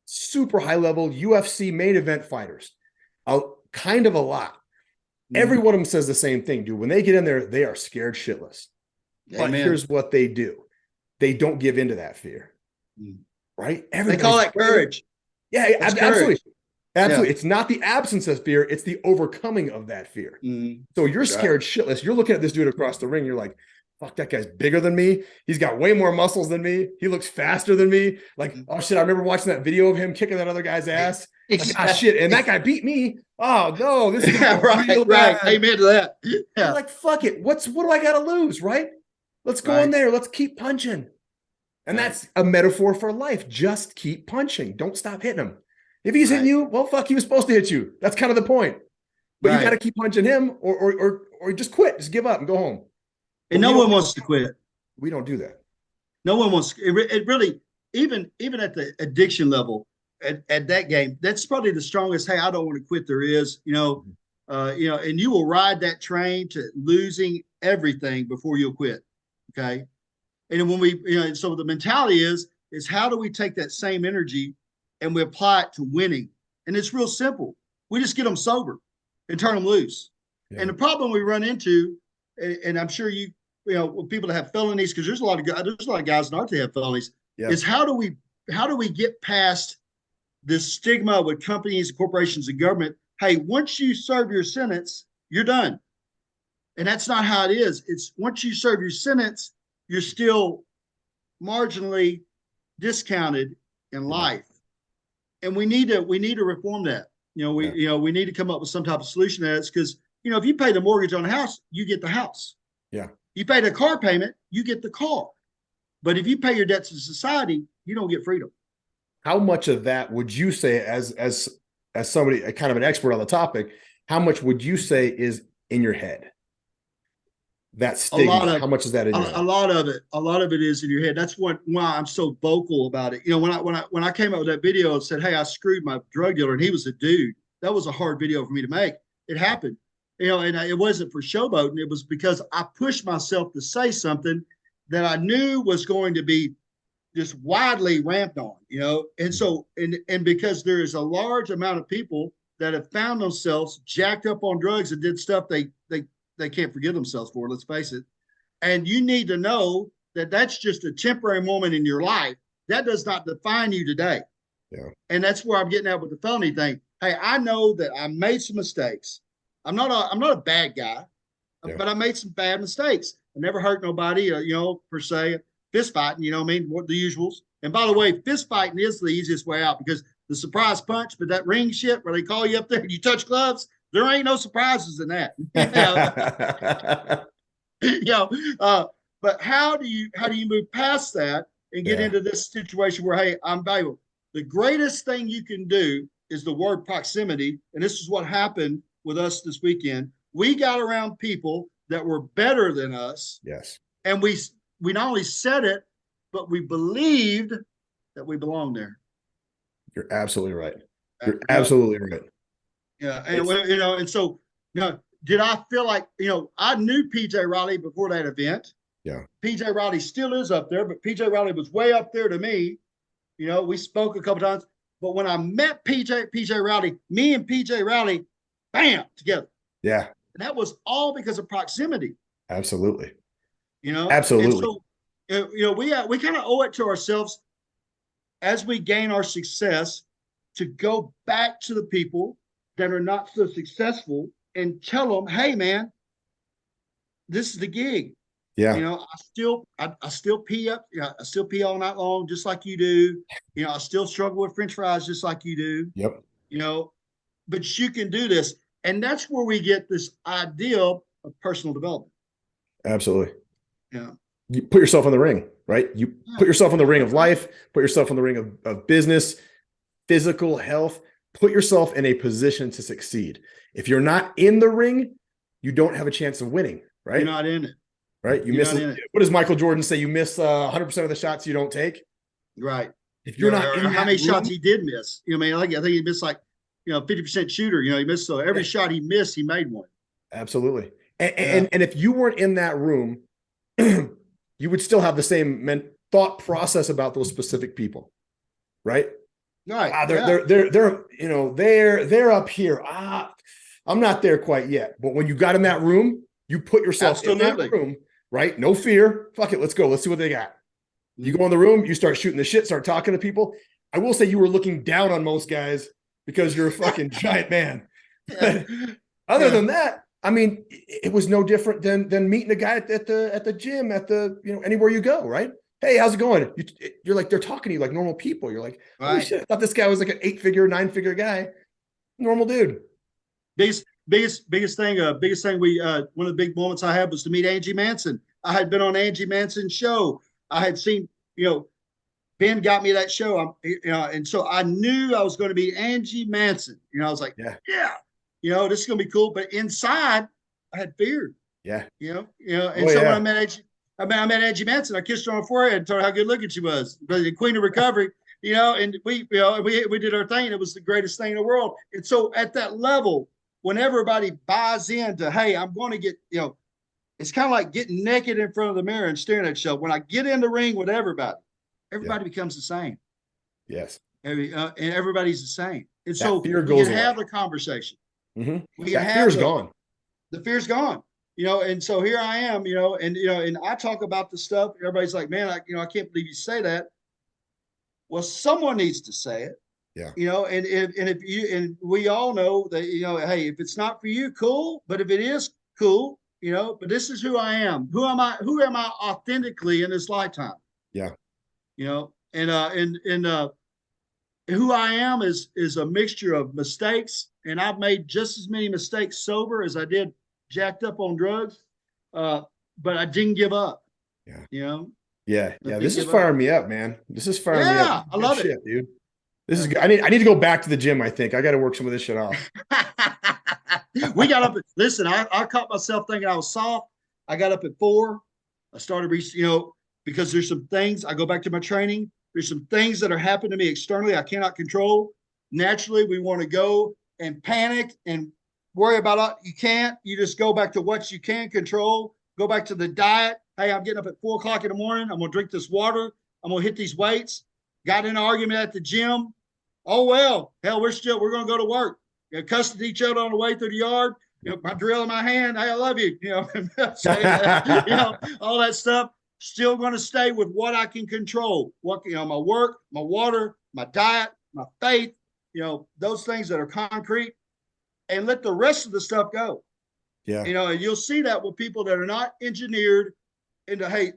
[SPEAKER 2] super high level UFC main event fighters. Kind of a lot. Every one of them says the same thing, dude. When they get in there, they are scared shitless. But here's what they do. They don't give into that fear. Right?
[SPEAKER 1] They call that courage.
[SPEAKER 2] Yeah, absolutely. Absolutely. Yeah. It's not the absence of fear. It's the overcoming of that fear. So you're scared shitless. You're looking at this dude across the ring. You're like, fuck, that guy's bigger than me. He's got way more muscles than me. He looks faster than me. Like, oh shit, I remember watching that video of him kicking that other guy's ass. Like, ah, shit. And that guy beat me. Oh no, this is
[SPEAKER 1] right. Amen to that. Yeah.
[SPEAKER 2] You're like, fuck it. What do I got to lose? Right? Let's go in there. Let's keep punching. And that's a metaphor for life. Just keep punching. Don't stop hitting him. If he's hitting you, well, fuck, he was supposed to hit you. That's kind of the point. But you got to keep punching him or just quit. Just give up and go home.
[SPEAKER 1] And no one wants to quit.
[SPEAKER 2] We don't do that.
[SPEAKER 1] No one wants it really, even at the addiction level, at that game, that's probably the strongest, hey, I don't want to quit there is, you know, and you will ride that train to losing everything before you'll quit. Okay. And when so the mentality is how do we take that same energy and we apply it to winning? And it's real simple. We just get them sober and turn them loose. Yeah. And the problem we run into, and I'm sure you know, people that have felonies, because there's a lot of guys in art that have felonies, is how do we get past this stigma with companies, corporations, and government? Hey, once you serve your sentence, you're done. And that's not how it is. It's once you serve your sentence, you're still marginally discounted in life. And we need to reform that. We need to come up with some type of solution to that. Because, if you pay the mortgage on a house, you get the house.
[SPEAKER 2] Yeah. You
[SPEAKER 1] pay the car payment, you get the car. But if you pay your debts to society, you don't get freedom.
[SPEAKER 2] How much of that would you say, as somebody, kind of an expert on the topic, how much would you say is in your head? That stigma, how much is that in your head?
[SPEAKER 1] A lot of it is in your head. That's why I'm so vocal about it. When I came out with that video and said, hey, I screwed my drug dealer and he was a dude, that was a hard video for me to make. It happened. And it wasn't for showboating. It was because I pushed myself to say something that I knew was going to be just widely ramped on, and so, and because there is a large amount of people that have found themselves jacked up on drugs and did stuff they can't forgive themselves for, let's face it. And you need to know that that's just a temporary moment in your life. That does not define you today.
[SPEAKER 2] Yeah.
[SPEAKER 1] And that's where I'm getting at with the felony thing. Hey, I know that I made some mistakes. I'm not a bad guy. but I made some bad mistakes. I never hurt nobody, per se. Fist fighting, you know what I mean? What the usuals. And by the way, fist fighting is the easiest way out because the surprise punch, but that ring shit where they call you up there and you touch gloves, there ain't no surprises in that. But how do you move past that and get into this situation where, hey, I'm valuable? The greatest thing you can do is the word proximity. And this is what happened with us this weekend. We got around people that were better than us.
[SPEAKER 2] Yes.
[SPEAKER 1] And we not only said it, but we believed that we belonged there.
[SPEAKER 2] You're absolutely right. You're absolutely right.
[SPEAKER 1] Yeah. And, and so, did I feel like, I knew PJ Riley before that event.
[SPEAKER 2] Yeah.
[SPEAKER 1] PJ Riley still is up there, but PJ Riley was way up there to me. We spoke a couple times, but when I met PJ Riley, me and PJ Riley, bam, together.
[SPEAKER 2] Yeah.
[SPEAKER 1] And that was all because of proximity.
[SPEAKER 2] Absolutely.
[SPEAKER 1] Absolutely. And so, we kind of owe it to ourselves as we gain our success to go back to the people that are not so successful and tell them, hey, man, this is the gig.
[SPEAKER 2] Yeah.
[SPEAKER 1] I still pee up. I still pee all night long, just like you do. I still struggle with French fries, just like you do.
[SPEAKER 2] Yep.
[SPEAKER 1] But you can do this. And that's where we get this idea of personal development.
[SPEAKER 2] Absolutely.
[SPEAKER 1] Yeah.
[SPEAKER 2] You put yourself in the ring, right? You put yourself in the ring of life, put yourself in the ring of business, physical health, put yourself in a position to succeed. If you're not in the ring, you don't have a chance of winning, right?
[SPEAKER 1] You're not in it.
[SPEAKER 2] Right? You miss it. What does Michael Jordan say? You miss 100% of the shots you don't take.
[SPEAKER 1] Right.
[SPEAKER 2] If you're not in
[SPEAKER 1] how many shots he did miss. I think he missed 50% shooter. He missed, so every shot he missed, he made one.
[SPEAKER 2] Absolutely. And if you weren't in that room, you would still have the same thought process about those specific people, right?
[SPEAKER 1] Right.
[SPEAKER 2] They're up here. I'm not there quite yet. But when you got in that room, you put yourself in that room, right? No fear. Fuck it. Let's go. Let's see what they got. You go in the room, you start shooting the shit, start talking to people. I will say you were looking down on most guys because you're a fucking giant man. But other than that, it was no different than meeting a guy at the gym, anywhere you go, right? Hey, how's it going? You're like, they're talking to you like normal people. You're like, holy shit, I thought this guy was like an 9-figure guy. Normal dude.
[SPEAKER 1] Biggest thing we one of the big moments I had was to meet Angie Manson. I had been on Angie Manson's show. I had seen, Ben got me that show. And so I knew I was going to be Angie Manson. I was like, this is going to be cool. But inside, I had fear.
[SPEAKER 2] Yeah.
[SPEAKER 1] When I met Angie Manson, I kissed her on the forehead and told her how good looking she was. The queen of recovery, and we did our thing. It was the greatest thing in the world. And so at that level, when everybody buys into, hey, I'm going to get, it's kind of like getting naked in front of the mirror and staring at yourself. When I get in the ring with everybody becomes the same.
[SPEAKER 2] Yes.
[SPEAKER 1] And everybody's the same. And
[SPEAKER 2] that
[SPEAKER 1] so
[SPEAKER 2] fear
[SPEAKER 1] we
[SPEAKER 2] goes
[SPEAKER 1] can
[SPEAKER 2] away.
[SPEAKER 1] have the conversation.
[SPEAKER 2] Mm-hmm.
[SPEAKER 1] We can
[SPEAKER 2] that fear's gone.
[SPEAKER 1] The fear's gone. And so here I am, and I talk about the stuff. Everybody's like, man, I can't believe you say that. Well, someone needs to say it.
[SPEAKER 2] Yeah.
[SPEAKER 1] And we all know that, hey, if it's not for you, cool. But if it is, cool. But this is who I am. Who am I authentically in this lifetime?
[SPEAKER 2] Yeah.
[SPEAKER 1] And who I am is a mixture of mistakes, and I've made just as many mistakes sober as I did jacked up on drugs. But I didn't give up.
[SPEAKER 2] Yeah. Yeah. This is firing me up, man. This is firing me up.
[SPEAKER 1] I love it,
[SPEAKER 2] dude. This is good. I need to go back to the gym. I think I got to work some of this shit off.
[SPEAKER 1] We got up. Listen, I caught myself thinking I was soft. I got up at 4. I started, because there's some things. I go back to my training. There's some things that are happening to me externally I cannot control. Naturally, we want to go and panic and worry about it. You can't. You just go back to what you can control. Go back to the diet. Hey, I'm getting up at 4 o'clock in the morning. I'm going to drink this water. I'm going to hit these weights. Got in an argument at the gym. Oh, well, hell, we're going to go to work. Cussing each other on the way through the yard. My drill in my hand. Hey, I love you. All that stuff. Still going to stay with what I can control. What, my work, my water, my diet, my faith, those things that are concrete, and let the rest of the stuff go.
[SPEAKER 2] Yeah.
[SPEAKER 1] And you'll see that with people that are not engineered into, hey,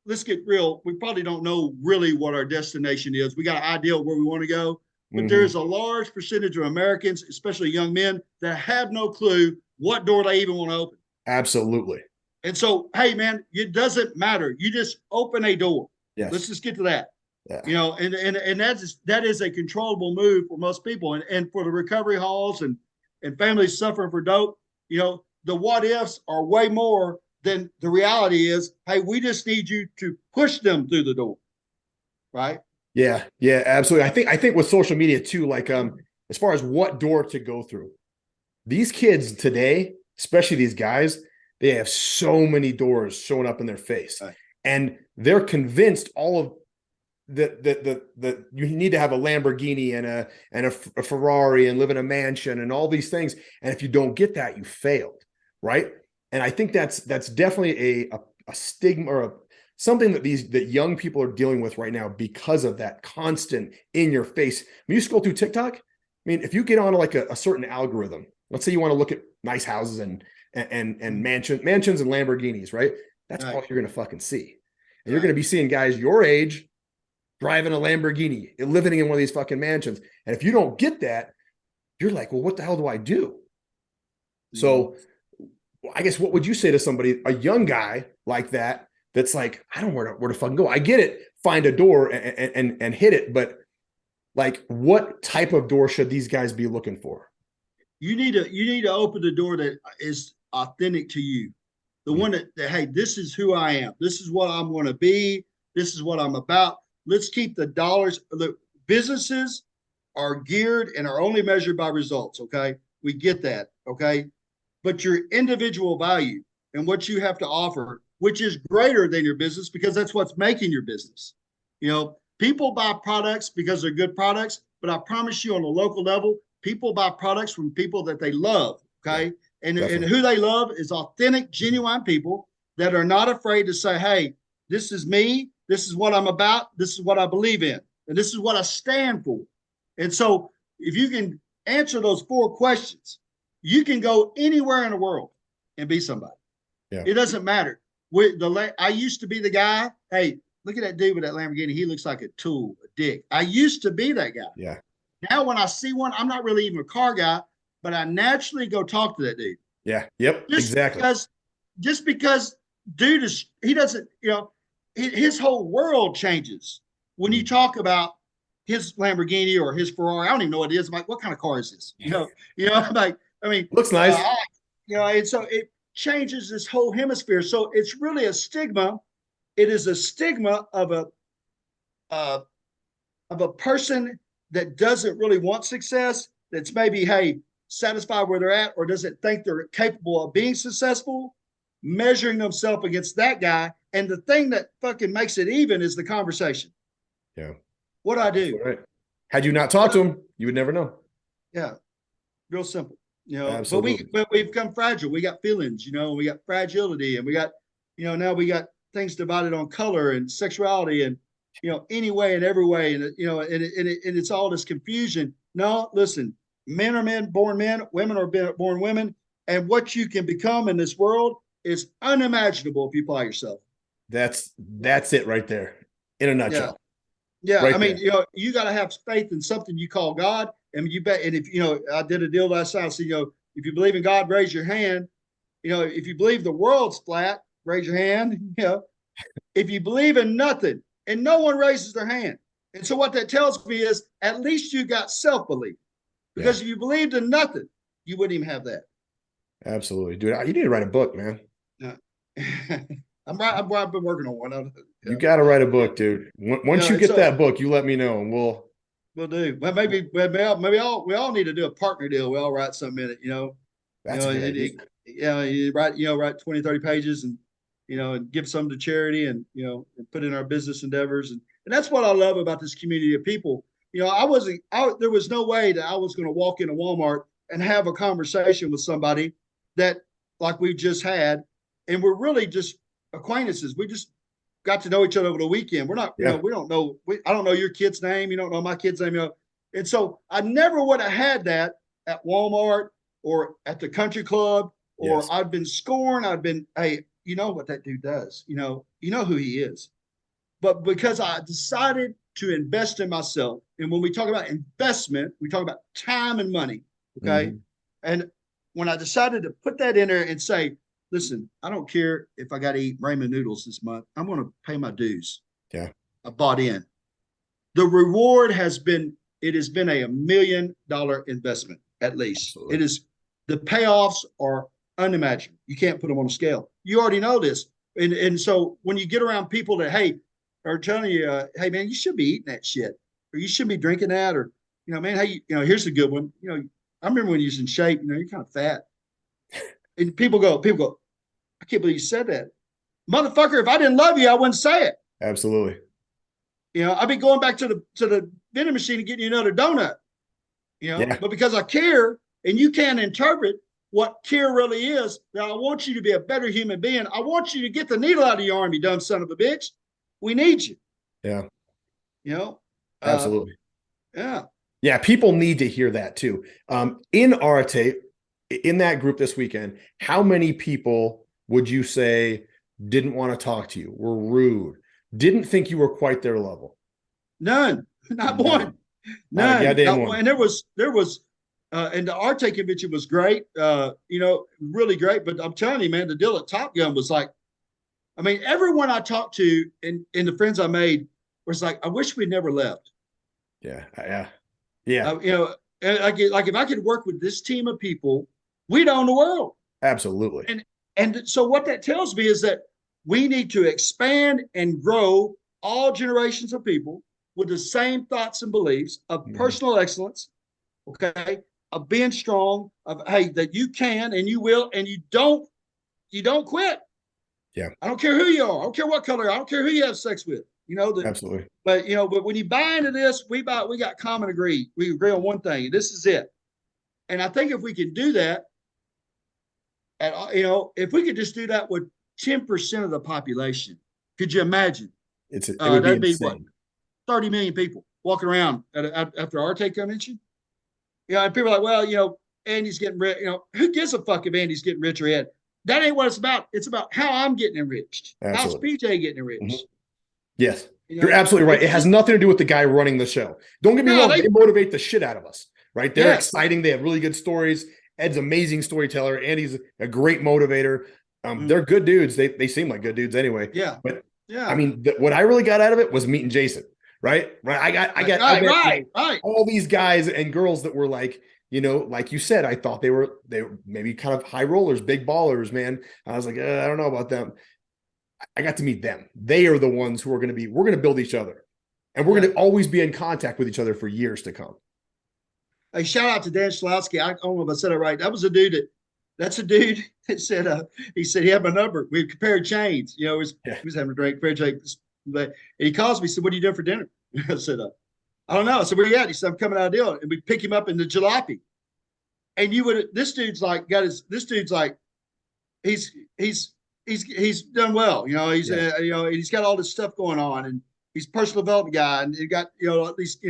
[SPEAKER 1] let's get real. We probably don't know really what our destination is. We got an idea of where we want to go, but there's a large percentage of Americans, especially young men, that have no clue what door they even want to open.
[SPEAKER 2] Absolutely.
[SPEAKER 1] And so, hey, man, it doesn't matter. You just open a door.
[SPEAKER 2] Yes.
[SPEAKER 1] Let's just get to that.
[SPEAKER 2] Yeah.
[SPEAKER 1] And that is a controllable move for most people. And for the recovery halls and families suffering for dope, the what ifs are way more than the reality is. Hey, we just need you to push them through the door. Right.
[SPEAKER 2] Yeah. Yeah, absolutely. I think with social media too, like, as far as what door to go through, these kids today, especially these guys, they have so many doors showing up in their face,
[SPEAKER 1] right.
[SPEAKER 2] And they're convinced all of that you need to have a Lamborghini and a Ferrari and live in a mansion and all these things. And if you don't get that, you failed. Right. And I think that's definitely a stigma or something that young people are dealing with right now because of that constant in your face. When you scroll through TikTok, I mean, if you get on like a certain algorithm, let's say you want to look at nice houses and mansions and Lamborghinis, right? That's all you're going to fucking see. And you're going to be seeing guys your age driving a Lamborghini and living in one of these fucking mansions. And if you don't get that, you're like, well, what the hell do I do? So I guess what would you say to somebody, a young guy like that, that's like, I don't know where to fucking go. I get it. Find a door and hit it. But like, what type of door should these guys be looking for?
[SPEAKER 1] You need to open the door that is authentic to you. The one that, hey, this is who I am. This is what I'm going to be. This is what I'm about. Let's keep the dollars. Look, businesses are geared and are only measured by results. Okay. We get that. Okay. But your individual value and what you have to offer, which is greater than your business, because that's what's making your business. People buy products because they're good products, but I promise you on a local level, people buy products from people that they love. Okay. And who they love is authentic, genuine people that are not afraid to say, hey, this is me. This is what I'm about. This is what I believe in. And this is what I stand for. And so if you can answer those 4 questions, you can go anywhere in the world and be somebody. Yeah. It doesn't matter. I used to be the guy, hey, look at that dude with that Lamborghini. He looks like a tool, a dick. I used to be that guy.
[SPEAKER 2] Yeah.
[SPEAKER 1] Now when I see one, I'm not really even a car guy, but I naturally go talk to that dude.
[SPEAKER 2] Yeah. Yep. Exactly.
[SPEAKER 1] Just because dude he doesn't, his whole world changes when you talk about his Lamborghini or his Ferrari. I don't even know what it is. I'm like, what kind of car is this? I'm like, looks nice. And so it changes this whole hemisphere. So it's really a stigma. It is a stigma of a person that doesn't really want success. That's maybe, hey, satisfied where they're at, or doesn't think they're capable of being successful, measuring themselves against that guy. And the thing that fucking makes it even is the conversation.
[SPEAKER 2] Yeah.
[SPEAKER 1] What I do.
[SPEAKER 2] Right. Had you not talked to him, you would never know.
[SPEAKER 1] Yeah. Real simple.
[SPEAKER 2] Absolutely.
[SPEAKER 1] But we've become fragile. We got feelings, we got fragility, and we got, now we got things divided on color and sexuality and, any way and every way. And, it's all this confusion. No, listen, men are born men, women are born women. And what you can become in this world is unimaginable if you apply yourself.
[SPEAKER 2] That's it right there in a nutshell.
[SPEAKER 1] Yeah. Right. You got to have faith in something you call God. And you bet. And if, I did a deal last night. So, if you believe in God, raise your hand. If you believe the world's flat, raise your hand. If you believe in nothing, and no one raises their hand. And so what that tells me is at least you got self-belief, because if you believed in nothing, you wouldn't even have that.
[SPEAKER 2] Absolutely. Dude, you need to write a book, man.
[SPEAKER 1] Yeah. I've been working on one.
[SPEAKER 2] You got to write a book, dude. Once you get that book, you let me know and we'll
[SPEAKER 1] do. Well, maybe we all need to do a partner deal. We all write something in it,
[SPEAKER 2] That's a good idea.
[SPEAKER 1] You write 20, 30 pages and, and give some to charity and, and put in our business endeavors. And that's what I love about this community of people. There was no way that I was going to walk into Walmart and have a conversation with somebody that like we just had. And we're really just acquaintances. We just got to know each other over the weekend. We're not, we don't know. I don't know your kid's name. You don't know my kid's name. And so I never would have had that at Walmart or at the country club or
[SPEAKER 2] Yes.
[SPEAKER 1] I've been scorned. I've been, hey, you know what that dude does. You know who he is. But because I decided to invest in myself, and when we talk about investment, we talk about time and money. Okay.
[SPEAKER 2] Mm-hmm.
[SPEAKER 1] And when I decided to put that in there and say, listen, I don't care if I got to eat ramen noodles this month, I'm going to pay my dues.
[SPEAKER 2] Yeah.
[SPEAKER 1] I bought in. The reward has been, it has been $1 million investment at least.
[SPEAKER 2] Absolutely.
[SPEAKER 1] It is, the payoffs are unimaginable. You can't put them on a scale. You already know this. And so when you get around people that, hey, are telling you, hey man, you should be eating that shit, or you should be drinking that, or, man, hey, here's a good one. I remember when you was in shape, you're kind of fat. And people go, I can't believe you said that. Motherfucker, if I didn't love you, I wouldn't say it.
[SPEAKER 2] Absolutely.
[SPEAKER 1] I've been going back to the vending machine and getting you another donut.
[SPEAKER 2] Yeah.
[SPEAKER 1] But because I care, and you can't interpret what care really is, that I want you to be a better human being. I want you to get the needle out of your arm, you dumb son of a bitch. We need you.
[SPEAKER 2] Yeah. Absolutely.
[SPEAKER 1] Yeah.
[SPEAKER 2] Yeah. People need to hear that too. In Arte, in that group this weekend, how many people would you say didn't want to talk to you, were rude, didn't think you were quite their level?
[SPEAKER 1] None. Not one. None.
[SPEAKER 2] Yeah, damn
[SPEAKER 1] Not
[SPEAKER 2] one.
[SPEAKER 1] And there was and the Arte convention was great, really great. But I'm telling you, man, the deal at Top Gun was like, I mean, everyone I talked to and the friends I made was like, I wish we'd never left.
[SPEAKER 2] Yeah.
[SPEAKER 1] Like if I could work with this team of people, we'd own the world.
[SPEAKER 2] Absolutely.
[SPEAKER 1] And so what that tells me is that we need to expand and grow all generations of people with the same thoughts and beliefs of personal excellence, okay, of being strong, of, hey, that you can and you will, and you don't quit.
[SPEAKER 2] Yeah.
[SPEAKER 1] I don't care who you are. I don't care what color. I don't care who you have sex with.
[SPEAKER 2] Absolutely.
[SPEAKER 1] But when you buy into this, we got common agree. We agree on one thing. This is it. And I think if we can do that, and if we could just do that with 10% of the population, could you imagine?
[SPEAKER 2] It would
[SPEAKER 1] that'd
[SPEAKER 2] be
[SPEAKER 1] be what, 30 million people walking around after our Arte convention. And people are like, well, Andy's getting rich. Who gives a fuck if Andy's getting rich or Ed? That ain't what it's about. It's about how I'm getting enriched.
[SPEAKER 2] Absolutely.
[SPEAKER 1] How's PJ getting enriched?
[SPEAKER 2] Mm-hmm. Yes, you're absolutely right. It has nothing to do with the guy running the show. Don't get me wrong; they motivate the shit out of us, right? They're exciting. They have really good stories. Ed's an amazing storyteller. Andy's a great motivator. They're good dudes. They seem like good dudes anyway.
[SPEAKER 1] Yeah.
[SPEAKER 2] But
[SPEAKER 1] yeah,
[SPEAKER 2] I mean, what I really got out of it was meeting Jason. Right. I got all these guys and girls that were like, like you said, I thought they were maybe kind of high rollers, big ballers, man. I was like, I don't know about them. I got to meet them. They are the ones who we're going to build each other, and we're going to always be in contact with each other for years to come.
[SPEAKER 1] Hey, shout out to Dan Schlowski. I don't know if I said it right. That's a dude that said, he said he had my number. We compared chains, he was having a drink, compared chains. But he calls me, he said, what are you doing for dinner? I said, I don't know. I said, where you at? He said, I'm coming out of deal. And we pick him up in the jalopy. And this dude's like, he's done well. He's got all this stuff going on, and he's a personal development guy, and he got, at least,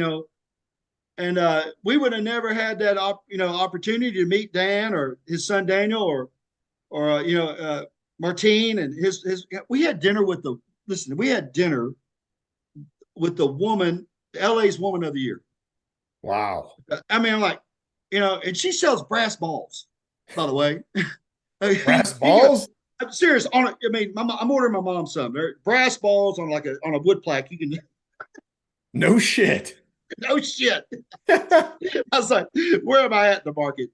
[SPEAKER 1] and we would have never had that, opportunity to meet Dan or his son, Daniel, or Martine and we had dinner with the woman, LA's woman of the year.
[SPEAKER 2] Wow.
[SPEAKER 1] I mean, I'm like, and she sells brass balls, by the way.
[SPEAKER 2] Brass balls?
[SPEAKER 1] I'm serious. I'm ordering my mom some. They're brass balls on a wood plaque. You can.
[SPEAKER 2] No shit.
[SPEAKER 1] No shit. I was like, where am I at in the market?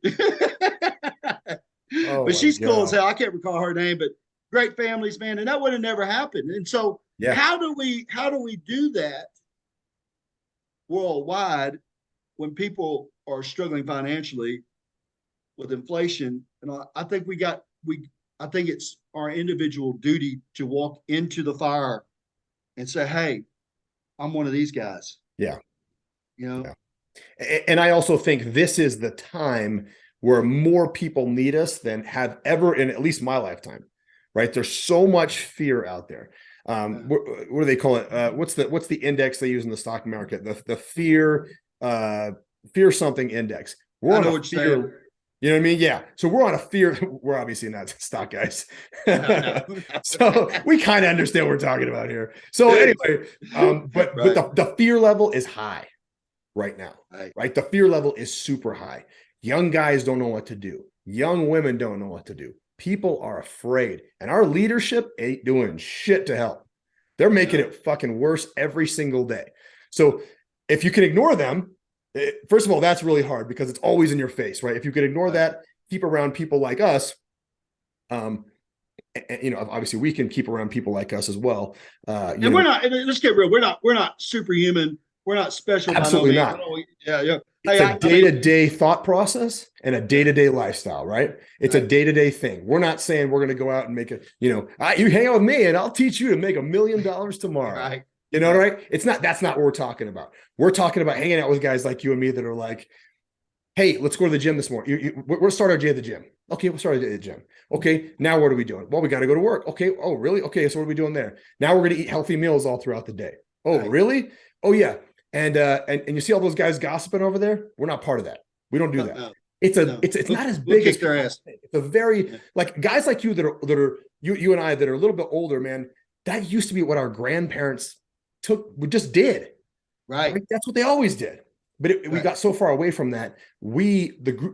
[SPEAKER 1] But she's cool as hell. I can't recall her name, but great families, man. And that would have never happened. And so how do we do that worldwide when people are struggling financially with inflation? And I think I think it's our individual duty to walk into the fire and say, hey, I'm one of these guys.
[SPEAKER 2] Yeah.
[SPEAKER 1] Yeah.
[SPEAKER 2] And I also think this is the time where more people need us than have ever in at least my lifetime, right? There's so much fear out there. What do they call it? What's the index they use in the stock market? The fear something index. We're on a fear. You know what I mean? Yeah. So we're on a fear. We're obviously not stock guys.
[SPEAKER 1] No.
[SPEAKER 2] So we kind of understand what we're talking about here. So anyway, but
[SPEAKER 1] Right.
[SPEAKER 2] the fear level is high right now, right? The fear level is super high. Young guys don't know what to do. Young women don't know what to do. People are afraid, and our leadership ain't doing shit to help. They're making it fucking worse every single day. So if you can ignore them, first of all, that's really hard because it's always in your face, right? If you can ignore that, keep around people like us, you know, obviously we can keep around people like us as well.
[SPEAKER 1] And we're not, let's get real. We're not superhuman. We're not special.
[SPEAKER 2] Absolutely not.
[SPEAKER 1] Yeah.
[SPEAKER 2] It's a day-to-day thought process and a day-to-day lifestyle, right? It's a day-to-day thing. We're not saying we're going to go out and make it, you know, you hang out with me and I'll teach you to make $1 million tomorrow. Right. You know, right? That's not what we're talking about. We're talking about hanging out with guys like you and me that are like, hey, let's go to the gym this morning. We'll start our day at the gym. Okay, we'll start our day at the gym. Okay, now what are we doing? Well, we got to go to work. Okay, oh, really? Okay, so what are we doing there? Now we're going to eat healthy meals all throughout the day. Oh, really? Oh, yeah. And you see all those guys gossiping over there? We're not part of that. We don't do that. No. It's not as big as their ass. It's a very like guys like you that are you and I that are a little bit older, man. That used to be what our grandparents just did. Right? That's what they always did. But we got so far away from that.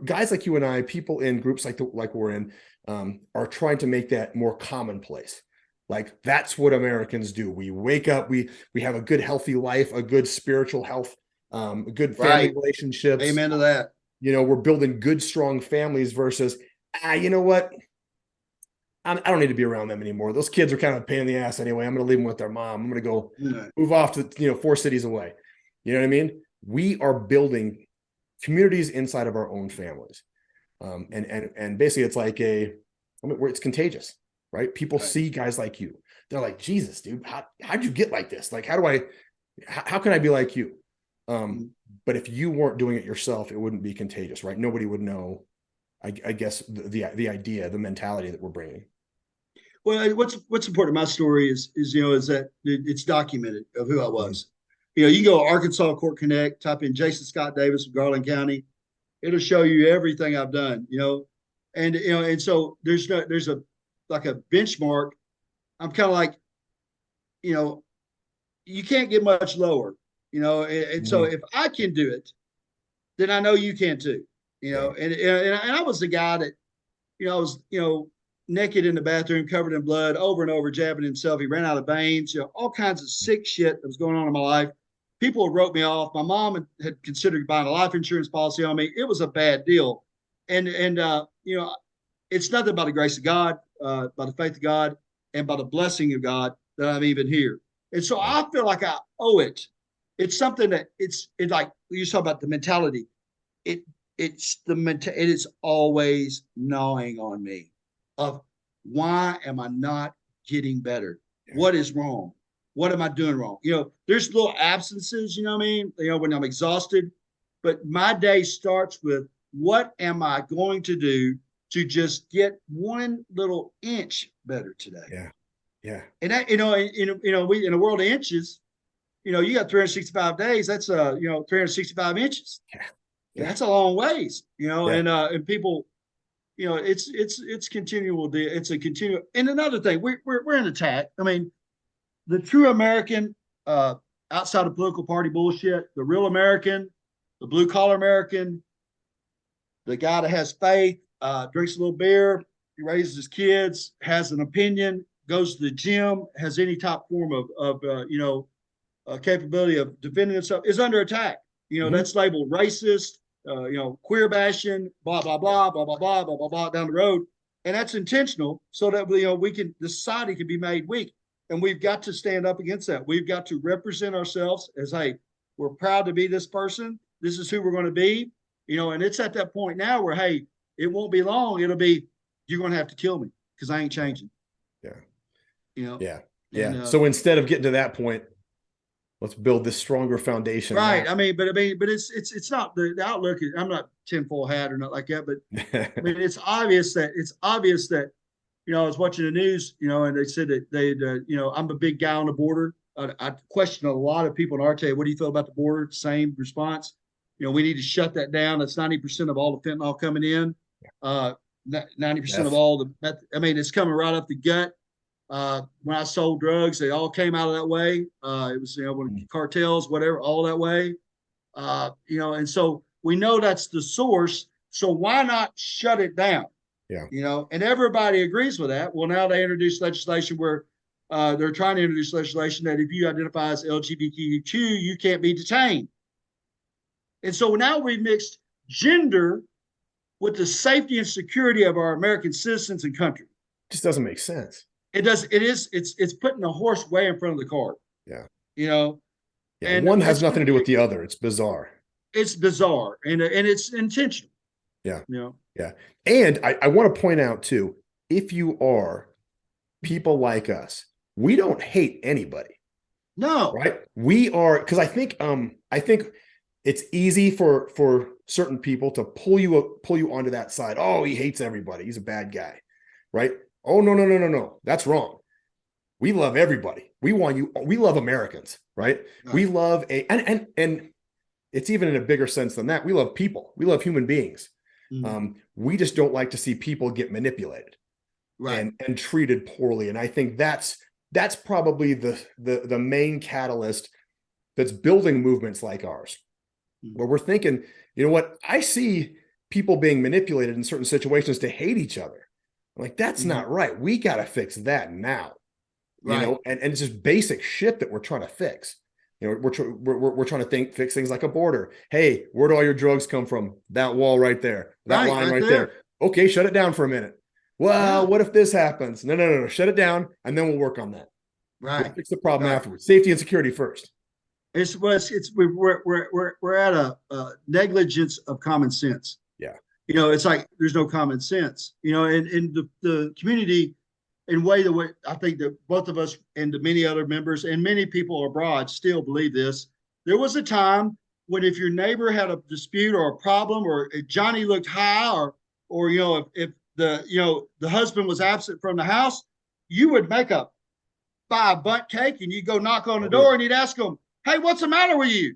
[SPEAKER 2] Guys like you and I, people in groups like we're in, are trying to make that more commonplace. Like that's what Americans do. We wake up, we have a good, healthy life, a good spiritual health, good family relationships.
[SPEAKER 1] Amen to that.
[SPEAKER 2] You know, we're building good, strong families versus, you know what? I don't need to be around them anymore. Those kids are kind of a pain in the ass anyway. I'm going to leave them with their mom. I'm going to go move off to, 4 cities away. You know what I mean? We are building communities inside of our own families. And basically it's like it's contagious, right? People see guys like you. They're like, Jesus, dude, how'd you get like this? Like, how can I be like you? But if you weren't doing it yourself, it wouldn't be contagious, right? Nobody would know, I guess, the idea, the mentality that we're bringing.
[SPEAKER 1] Well, what's important in my story is that it's documented of who I was. You know, you can go to Arkansas Court Connect, type in Jason Scott Davis from Garland County. It'll show you everything I've done, and so there's a benchmark. I'm kind of like, you can't get much lower, and so if I can do it, then I know you can too, and I was the guy that, I was, naked in the bathroom, covered in blood, over and over, jabbing himself. He ran out of veins, all kinds of sick shit that was going on in my life. People wrote me off. My mom had considered buying a life insurance policy on me. It was a bad deal. And it's nothing but the grace of God, by the faith of God, and by the blessing of God that I'm even here. And so I feel like I owe it. It's something that it's like you talk about the mentality. It is always gnawing on me of why am I not getting better? What is wrong? What am I doing wrong? There's little absences, when I'm exhausted, but my day starts with what am I going to do to just get 1 little inch better today?
[SPEAKER 2] Yeah.
[SPEAKER 1] And that, we in a world of inches, you got 365 days. That's 365 inches. Yeah. That's a long ways, and people, it's continual. It's a continual. And another thing, we're in attack. I mean, the true American, outside of political party bullshit, the real American, the blue collar American, the guy that has faith, drinks a little beer, he raises his kids, has an opinion, goes to the gym, has any top form of capability of defending himself, is under attack. That's labeled racist, queer bashing, blah, blah, blah, blah, blah, blah, blah, blah, blah, down the road. And that's intentional so that, the society can be made weak. And we've got to stand up against that. We've got to represent ourselves as, hey, we're proud to be this person. This is who we're going to be, and it's at that point now where, hey, it won't be long. It'll be, you're going to have to kill me because I ain't changing.
[SPEAKER 2] Yeah. And, so instead of getting to that point, let's build this stronger foundation.
[SPEAKER 1] Right. Now. I mean, but it's not the outlook. I'm not tinfoil hat or not like that, but I mean, it's obvious that I was watching the news, and they said that I'm a big guy on the border. I question a lot of people in our day. What do you feel about the border? Same response. We need to shut that down. That's 90% of all the fentanyl coming in. 90% of
[SPEAKER 2] Yes.
[SPEAKER 1] all it's coming right up the gut. When I sold drugs, they all came out of that way. It was, when cartels, whatever, all that way. And so we know that's the source. So why not shut it down?
[SPEAKER 2] Yeah.
[SPEAKER 1] And everybody agrees with that. Well, now they introduced legislation where they're trying to introduce legislation that if you identify as LGBTQ, you can't be detained. And so now we've mixed gender with the safety and security of our American citizens and country.
[SPEAKER 2] Just doesn't make sense.
[SPEAKER 1] It does. It's putting a horse way in front of the cart.
[SPEAKER 2] Yeah.
[SPEAKER 1] Yeah.
[SPEAKER 2] And one has nothing to do with the other. It's bizarre.
[SPEAKER 1] It's bizarre and it's intentional.
[SPEAKER 2] Yeah.
[SPEAKER 1] Yeah.
[SPEAKER 2] And I want to point out too, if you are people like us, we don't hate anybody.
[SPEAKER 1] No.
[SPEAKER 2] Right. We are, because I think it's easy for certain people to pull you onto that side. Oh, he hates everybody. He's a bad guy. Right. Oh, no. That's wrong. We love everybody. We love Americans, right? We love and it's even in a bigger sense than that. We love people. We love human beings. Mm-hmm. We just don't like to see people get manipulated, right, and treated poorly. And I think that's probably the main catalyst that's building movements like ours, where we're thinking, you know what? I see people being manipulated in certain situations to hate each other. I'm like, that's not right. We got to fix that now. Right. And it's just basic shit that we're trying to fix. We're trying to fix things like a border. Hey, where do all your drugs come from? That wall right there, that line right there. Okay, shut it down for a minute. Well, what if this happens? No. Shut it down, and then we'll work on that.
[SPEAKER 1] Right.
[SPEAKER 2] We'll fix the problem afterwards. Safety and security first.
[SPEAKER 1] We're at a negligence of common sense.
[SPEAKER 2] Yeah.
[SPEAKER 1] It's like there's no common sense. In the community. In way that I think that both of us and the many other members and many people abroad still believe this. There was a time when if your neighbor had a dispute or a problem, or if Johnny looked high, or if the husband was absent from the house, you would buy a bunt cake and you'd go knock on the door and you'd ask them, "Hey, what's the matter with you?"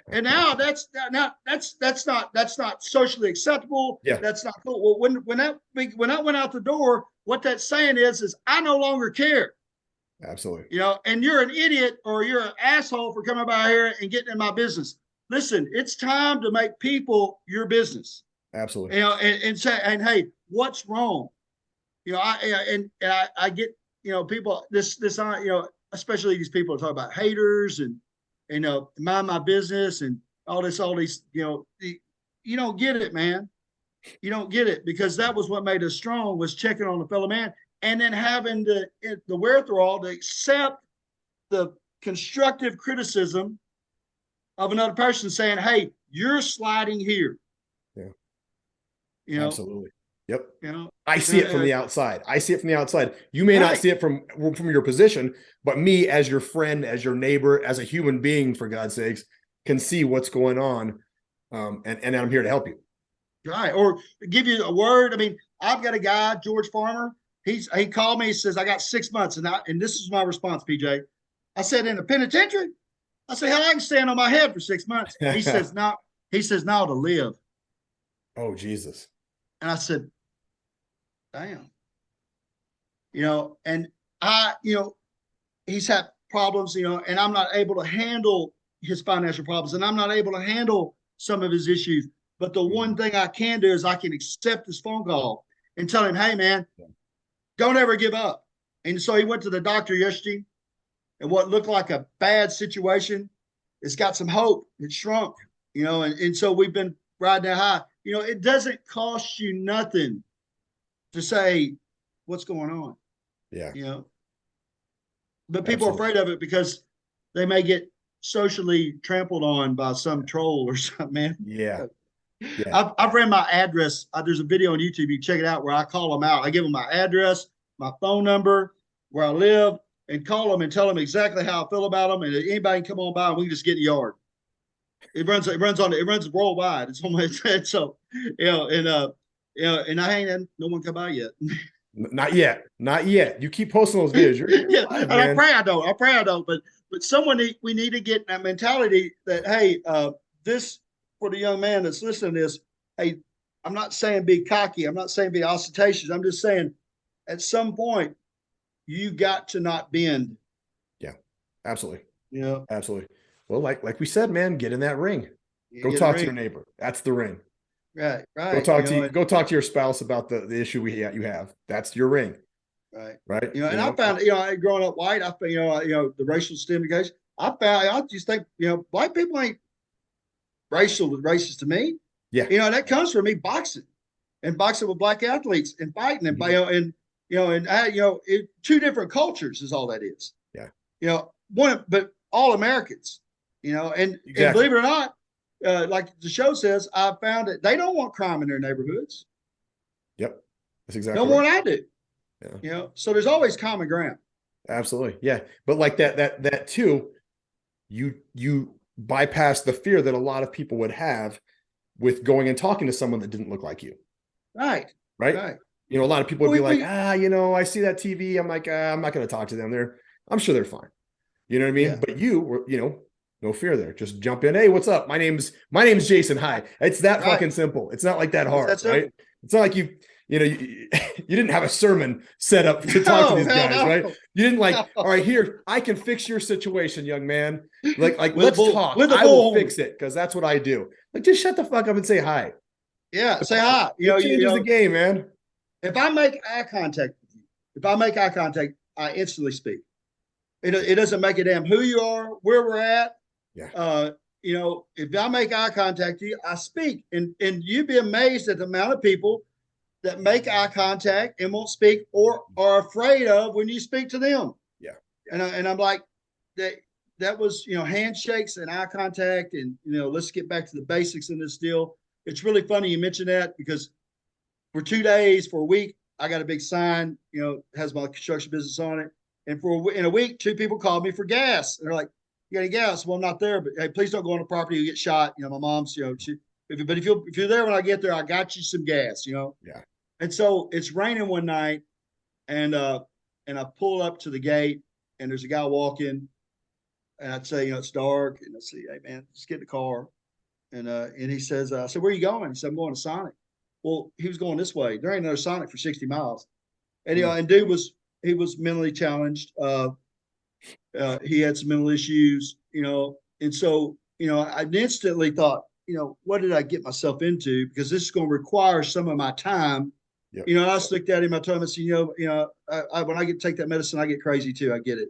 [SPEAKER 1] And now that's not socially acceptable.
[SPEAKER 2] Yeah.
[SPEAKER 1] That's not cool. Well, when that went out the door, what that's saying is I no longer care.
[SPEAKER 2] Absolutely.
[SPEAKER 1] And you're an idiot or you're an asshole for coming by here and getting in my business. Listen, it's time to make people your business.
[SPEAKER 2] Absolutely.
[SPEAKER 1] And say, and hey, what's wrong? I get, people this especially these people talk about haters and mind my business and all these, you don't get it, man. You don't get it, because that was what made us strong, was checking on the fellow man and then having the wherewithal to accept the constructive criticism of another person saying, "Hey, you're sliding here." Yeah.
[SPEAKER 2] Absolutely. Yep. I see it from the outside. You may not see it from your position, but me as your friend, as your neighbor, as a human being, for God's sakes, can see what's going on. And I'm here to help you.
[SPEAKER 1] Right. Or give you a word. I mean, I've got a guy, George Farmer. He called me. He says, "I got 6 months." And this is my response, PJ. I said, "In the penitentiary?" I said, "Hell, I can stand on my head for 6 months." He says, "No." He says, "No, to live."
[SPEAKER 2] Oh, Jesus.
[SPEAKER 1] And I said, "Damn." And he's had problems, and I'm not able to handle his financial problems, and I'm not able to handle some of his issues. But the one thing I can do is I can accept his phone call and tell him, "Hey, man, don't ever give up." And so he went to the doctor yesterday, and what looked like a bad situation, it's got some hope. It shrunk, and so we've been riding that high. It doesn't cost you nothing to say what's going on.
[SPEAKER 2] Yeah.
[SPEAKER 1] But people are afraid of it because they may get socially trampled on by some troll or something, man.
[SPEAKER 2] Yeah.
[SPEAKER 1] I've ran my address. There's a video on YouTube. You can check it out where I call them out. I give them my address, my phone number, where I live, and call them and tell them exactly how I feel about them. And anybody can come on by and we can just get in the yard. It runs worldwide. It's on my head. So, and I ain't had no one come by yet.
[SPEAKER 2] Not yet. You keep posting those videos. You're alive, man.
[SPEAKER 1] I pray I don't. But we need to get that mentality that, hey, this, for the young man that's listening to this, hey, I'm not saying be cocky. I'm not saying be ostentatious. I'm just saying at some point you got to not bend.
[SPEAKER 2] Yeah, absolutely.
[SPEAKER 1] You know,
[SPEAKER 2] Absolutely. Well, like we said, man, get in that ring.
[SPEAKER 1] you
[SPEAKER 2] Go
[SPEAKER 1] get a
[SPEAKER 2] talk to
[SPEAKER 1] ring.
[SPEAKER 2] your neighbor. That's the ring.
[SPEAKER 1] Right,
[SPEAKER 2] Go
[SPEAKER 1] right.
[SPEAKER 2] talk to go talk to your spouse about the issue you have. That's your ring.
[SPEAKER 1] Right.
[SPEAKER 2] Right.
[SPEAKER 1] You know, and I found, growing up white, I found, the racial stigmatization. I just think, black people ain't racist to me.
[SPEAKER 2] Yeah.
[SPEAKER 1] That comes from me boxing and boxing with black athletes and fighting and, two different cultures is all that is.
[SPEAKER 2] Yeah.
[SPEAKER 1] But all Americans, and believe it or not, like the show says, I found that they don't want crime in their neighborhoods.
[SPEAKER 2] Yep. That's exactly
[SPEAKER 1] no more
[SPEAKER 2] right.
[SPEAKER 1] than I do. Yeah. So there's always common ground.
[SPEAKER 2] Absolutely. Yeah. But like that too, you bypass the fear that a lot of people would have with going and talking to someone that didn't look like you.
[SPEAKER 1] Right.
[SPEAKER 2] Right. A lot of people would be like, I see that TV. I'm like, I'm not going to talk to them. I'm sure they're fine. You know what I mean? Yeah. But you were, no fear there. Just jump in. Hey, what's up? My name's Jason. Hi. It's that fucking simple. It's not like that hard, right? It's not like you didn't have a sermon set up to talk to these guys, right? You didn't all right, here, I can fix your situation, young man. Like let's talk. I will fix it because that's what I do. Like, just shut the fuck up and say hi.
[SPEAKER 1] Yeah, say hi.
[SPEAKER 2] It changes the game, man.
[SPEAKER 1] If I make eye contact with you, I instantly speak. It doesn't make a damn who you are, where we're at.
[SPEAKER 2] Yeah.
[SPEAKER 1] If I make eye contact with you, I speak. And you'd be amazed at the amount of people that make eye contact and won't speak or are afraid of when you speak to them.
[SPEAKER 2] Yeah.
[SPEAKER 1] And I'm like, that was, handshakes and eye contact. And, let's get back to the basics in this deal. It's really funny you mentioned that because for 2 days, for a week, I got a big sign, has my construction business on it. And in a week, 2 people called me for gas. And they're like, you got any gas? Well, I'm not there, but hey, please don't go on the property. You get shot. My mom's, but if you're there when I get there, I got you some gas,
[SPEAKER 2] Yeah.
[SPEAKER 1] And so it's raining one night and I pull up to the gate and there's a guy walking and I'd say, it's dark. And I say, hey man, just get in the car. And he says, I said, where are you going? He said, I'm going to Sonic. Well, he was going this way. There ain't another Sonic for 60 miles. And, and dude he was mentally challenged. He had some mental issues, and so, I instantly thought, what did I get myself into? Because this is going to require some of my time.
[SPEAKER 2] Yep.
[SPEAKER 1] I just looked at him, I told him, I said, when I take that medicine, I get crazy too. I get it,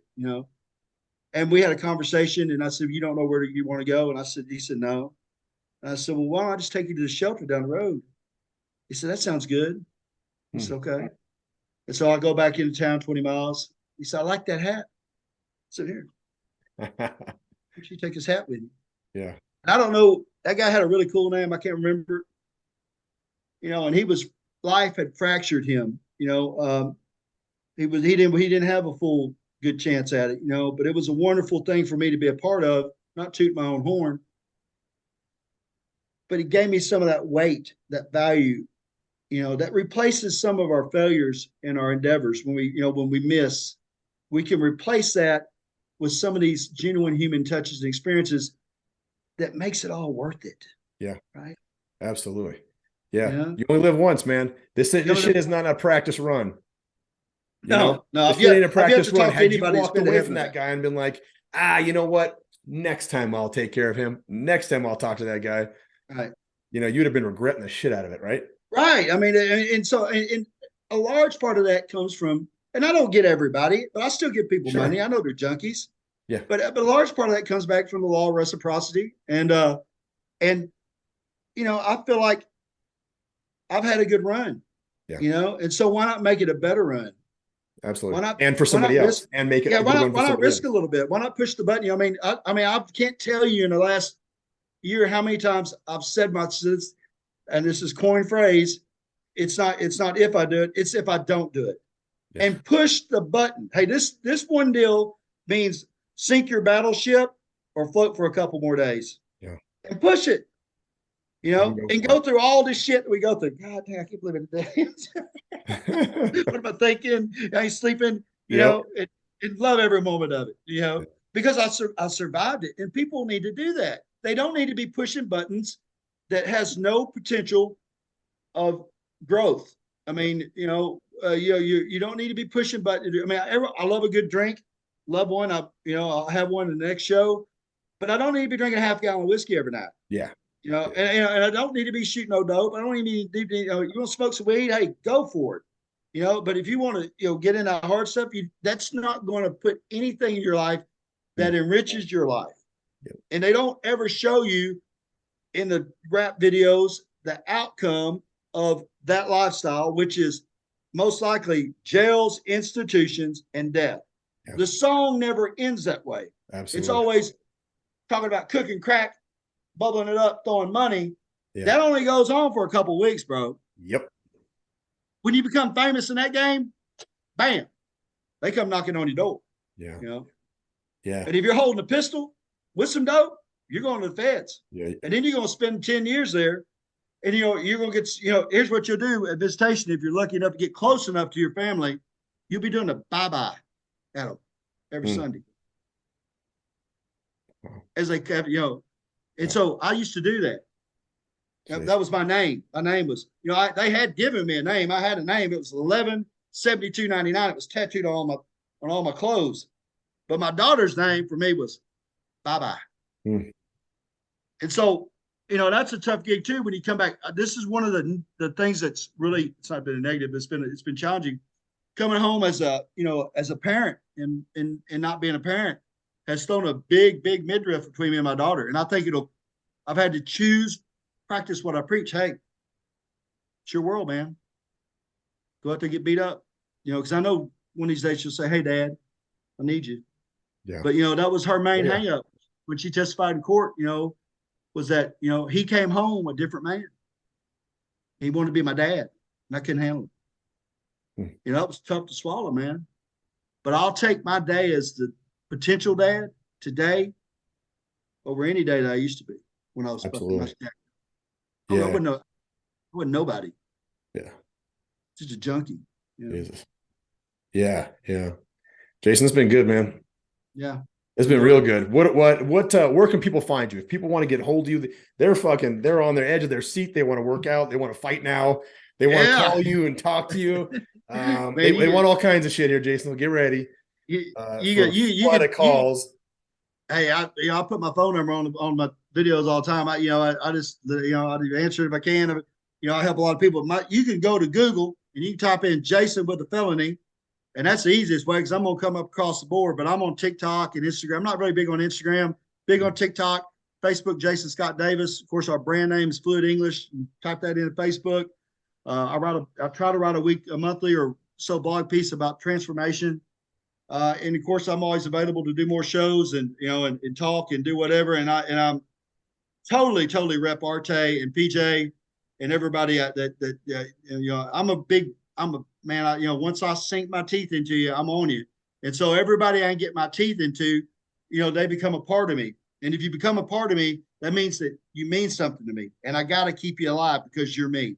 [SPEAKER 1] and we had a conversation and I said, you don't know where you want to go. And he said, no. And I said, well, why don't I just take you to the shelter down the road? He said, that sounds good. I said, okay. And so I go back into town 20 miles. He said, I like that hat. I said, here. Why don't you take his hat with you?
[SPEAKER 2] Yeah.
[SPEAKER 1] And I don't know. That guy had a really cool name. I can't remember. And life had fractured him. He didn't have a full good chance at it, but it was a wonderful thing for me to be a part of, not toot my own horn. But it gave me some of that weight, that value, that replaces some of our failures in our endeavors. When we miss, we can replace that with some of these genuine human touches and experiences that makes it all worth it.
[SPEAKER 2] Yeah.
[SPEAKER 1] Right.
[SPEAKER 2] Absolutely. Yeah. You only live once, man. This shit is not a practice run.
[SPEAKER 1] No.
[SPEAKER 2] This ain't a practice run. Had you walked away from that guy and been like, you know what? Next time I'll take care of him. Next time I'll talk to that guy.
[SPEAKER 1] Right.
[SPEAKER 2] You'd have been regretting the shit out of it, right?
[SPEAKER 1] Right. I mean, and so a large part of that comes from, and I don't get everybody, but I still give people money. I know they're junkies.
[SPEAKER 2] Yeah.
[SPEAKER 1] But a large part of that comes back from the law of reciprocity. And I feel like I've had a good run. Yeah. And so why not make it a better run?
[SPEAKER 2] Absolutely. And for somebody else and make it.
[SPEAKER 1] Why not risk a little bit? Why not push the button? I can't tell you in the last year how many times I've said and this is coin phrase, it's not if I do it, it's if I don't do it. Yeah. And push the button. Hey, this one deal means sink your battleship or float for a couple more days.
[SPEAKER 2] Yeah.
[SPEAKER 1] And push it. And go through all this shit that we go through. God damn, I can't believe it. What am I thinking? I ain't sleeping, and love every moment of it, because I survived it. And people need to do that. They don't need to be pushing buttons that has no potential of growth. I mean, you don't need to be pushing, but I mean, I love a good drink, love one. I'll have one in the next show, but I don't need to be drinking a half gallon of whiskey every night.
[SPEAKER 2] Yeah.
[SPEAKER 1] And I don't need to be shooting no dope. I don't even need to, you want to smoke some weed? Hey, go for it. But if you want to, get into hard stuff, that's not going to put anything in your life that enriches your life.
[SPEAKER 2] Yep.
[SPEAKER 1] And they don't ever show you in the rap videos the outcome of that lifestyle, which is most likely jails, institutions, and death. Yep. The song never ends that way.
[SPEAKER 2] Absolutely.
[SPEAKER 1] It's always talking about cooking crack, bubbling it up, throwing money.
[SPEAKER 2] Yeah.
[SPEAKER 1] That only goes on for a couple of weeks, bro.
[SPEAKER 2] Yep.
[SPEAKER 1] When you become famous in that game, bam, they come knocking on your door.
[SPEAKER 2] Yeah.
[SPEAKER 1] Yeah. And if you're holding a pistol with some dope, you're going to the feds.
[SPEAKER 2] Yeah.
[SPEAKER 1] And then you're going to spend 10 years there. And, you're going to get, here's what you'll do at visitation. If you're lucky enough to get close enough to your family, you'll be doing a bye-bye at them every Sunday.
[SPEAKER 2] Wow.
[SPEAKER 1] As they, and so I used to do that. That was my name. My name was, they had given me a name. I had a name. It was 11/72/99. It was tattooed on all my clothes. But my daughter's name for me was Bye-Bye. And so, that's a tough gig too. When you come back, this is one of the things that's really, it's not been a negative. It's been challenging. Coming home as a parent and not being a parent has thrown a big midriff between me and my daughter. And I think I've had to practice what I preach. Hey, it's your world, man. Go out there, get beat up, because I know one of these days she'll say, hey, Dad, I need you.
[SPEAKER 2] Yeah.
[SPEAKER 1] But, that was her main hang up when she testified in court, was that, he came home a different man. He wanted to be my dad, and I couldn't handle it. It was tough to swallow, man. But I'll take my day as the potential dad today over any day that I used to be when I was
[SPEAKER 2] absolutely.
[SPEAKER 1] I wasn't nobody.
[SPEAKER 2] Yeah.
[SPEAKER 1] Just a junkie.
[SPEAKER 2] Jesus. Yeah. Jason, it's been good, man.
[SPEAKER 1] Yeah.
[SPEAKER 2] It's been real good. Where can people find you? If people want to get hold of you, they're on their edge of their seat. They want to work out. They want to fight now. They want to call you and talk to you. Man, they want all kinds of shit here, Jason. Get ready. You get calls.
[SPEAKER 1] Hey, I put my phone number on my videos all the time. I just I answer it if I can. I help a lot of people. You can go to Google and you can type in Jason with a felony, and that's the easiest way because I'm gonna come up across the board. But I'm on TikTok and Instagram. I'm not really big on Instagram. Big on TikTok, Facebook. Jason Scott Davis. Of course, our brand name is Fluent English. Type that into Facebook. I try to write a monthly or so blog piece about transformation. And of course, I'm always available to do more shows and and talk and do whatever. And I'm totally rep Arte and PJ and everybody I'm a man. Once I sink my teeth into you, I'm on you. And so everybody I can get my teeth into, they become a part of me. And if you become a part of me, that means that you mean something to me. And I got to keep you alive because you're me.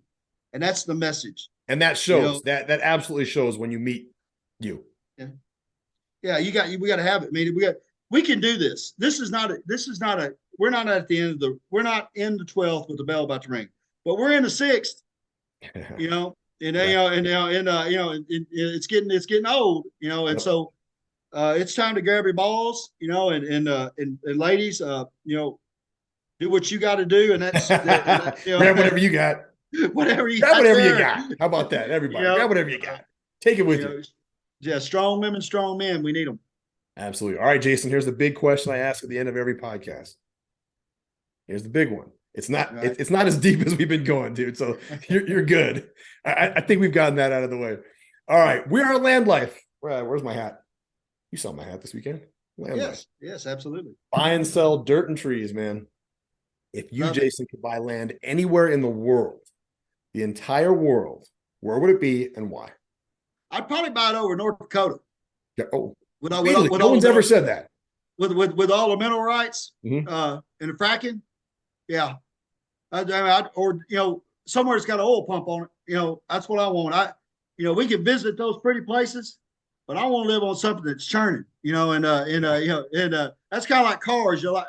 [SPEAKER 1] And that's the message.
[SPEAKER 2] And that shows that absolutely shows when you meet you.
[SPEAKER 1] Yeah, we got to have it. I mean, we can do this. We're not at the end of we're not in the 12th with the bell about to ring, but we're in the 6th, it's getting old, and so it's time to grab your balls, and ladies, do what you got to do. And that's,
[SPEAKER 2] grab whatever you got.
[SPEAKER 1] Whatever you
[SPEAKER 2] got. How about that? Everybody, grab whatever you got. Take it with you.
[SPEAKER 1] Yeah, strong women, strong men. We need them.
[SPEAKER 2] Absolutely. All right, Jason, here's the big question I ask at the end of every podcast. Here's the big one. It's not it's not as deep as we've been going, dude. So you're good. I think we've gotten that out of the way. All right. We are LandLife. Where's my hat? You saw my hat this weekend. LandLife.
[SPEAKER 1] Yes, absolutely.
[SPEAKER 2] Buy and sell dirt and trees, man. If you, Jason, could buy land anywhere in the world, the entire world, where would it be and why?
[SPEAKER 1] I'd probably buy it over North Dakota.
[SPEAKER 2] Yeah. Oh,
[SPEAKER 1] no
[SPEAKER 2] one's ever said that.
[SPEAKER 1] With all the mineral rights and the fracking, yeah. Somewhere it's got an oil pump on it. That's what I want. We can visit those pretty places, but I want to live on something that's churning, you know, and that's kind of like cars. You know, like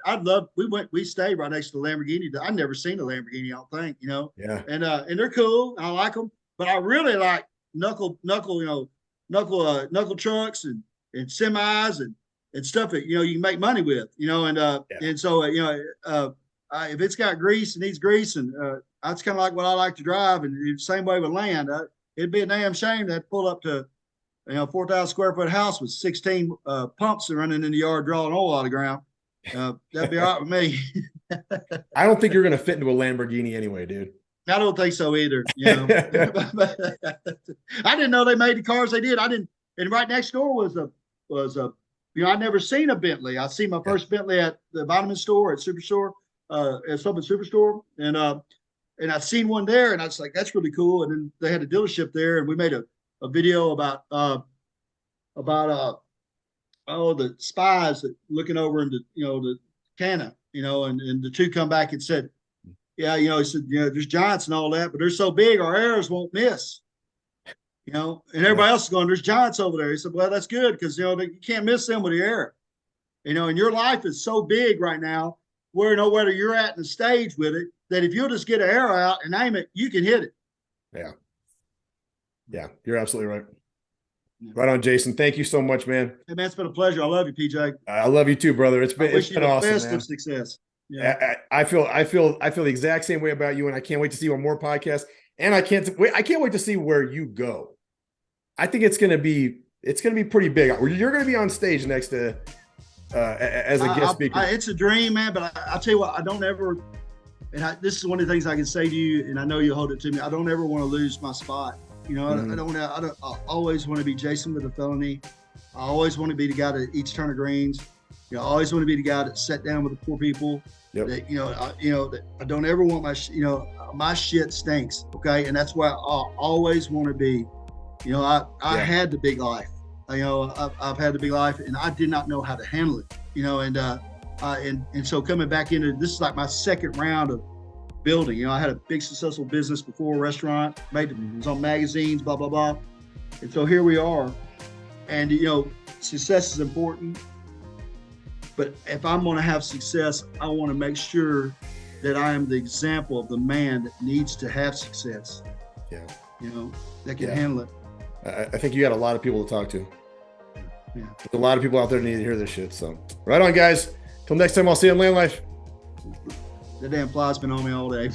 [SPEAKER 1] I'd love, we stayed right next to the Lamborghini. I've never seen a Lamborghini, I don't think, you know,
[SPEAKER 2] Yeah.
[SPEAKER 1] and they're cool. I like them, but I really like knuckle trucks and semis and stuff that, you know, you can make money with, you know, and so, if it's got grease and needs grease, and that's kind of like what I like to drive. And the same way with land, it'd be a damn shame to pull up to, 4,000 square foot house with 16 pumps running in the yard drawing oil out of the ground. That'd be all right with me.
[SPEAKER 2] I don't think you're going to fit into a Lamborghini anyway, dude.
[SPEAKER 1] I don't think so either. You know, I didn't know they made the cars they did. I didn't. And right next door was I'd never seen a Bentley. I seen my first Bentley at the vitamin store at Superstore, at Summit Superstore, and I seen one there, and I was like, that's really cool. And then they had a dealership there, and we made a video about the spies that looking over into, the canna, and the two come back and said, yeah, he said, there's giants and all that, but they're so big our arrows won't miss. And everybody else is going, there's giants over there. He said, well, that's good, because you can't miss them with the arrow. And your life is so big right now, where whether you're at in the stage with it, that if you'll just get an arrow out and aim it, you can hit it.
[SPEAKER 2] Yeah, you're absolutely right. Right on, Jason. Thank you so much, man.
[SPEAKER 1] Hey, man, it's been a pleasure. I love you, PJ.
[SPEAKER 2] I love you too, brother. It's been awesome,
[SPEAKER 1] best
[SPEAKER 2] man.
[SPEAKER 1] of success. Yeah.
[SPEAKER 2] I feel the exact same way about you, and I can't wait to see you on more podcasts. And I can't wait to see where you go. I think it's gonna be pretty big. You're gonna be on stage next to as a guest speaker.
[SPEAKER 1] It's a dream, man. But I'll tell you what, I don't ever. And this is one of the things I can say to you, and I know you'll hold it to me. I don't ever want to lose my spot. I always want to be Jason with a felony. I always want to be the guy that eats turnip greens. I always want to be the guy that sat down with the poor people.
[SPEAKER 2] Yep.
[SPEAKER 1] That, that I don't ever want my shit stinks. Okay. And that's why I always want to be, I had the big life, I've had the big life, and I did not know how to handle it, and so coming back into this is like my second round of building. I had a big successful business before, a restaurant, was on magazines, blah, blah, blah. And so here we are. And, success is important. But if I'm going to have success, I want to make sure that I am the example of the man that needs to have success.
[SPEAKER 2] Yeah.
[SPEAKER 1] That can handle it.
[SPEAKER 2] I think you got a lot of people to talk to.
[SPEAKER 1] Yeah.
[SPEAKER 2] There's a lot of people out there that need to hear this shit. So right on, guys. Till next time, I'll see you on LandLife.
[SPEAKER 1] The damn fly's been on me all day.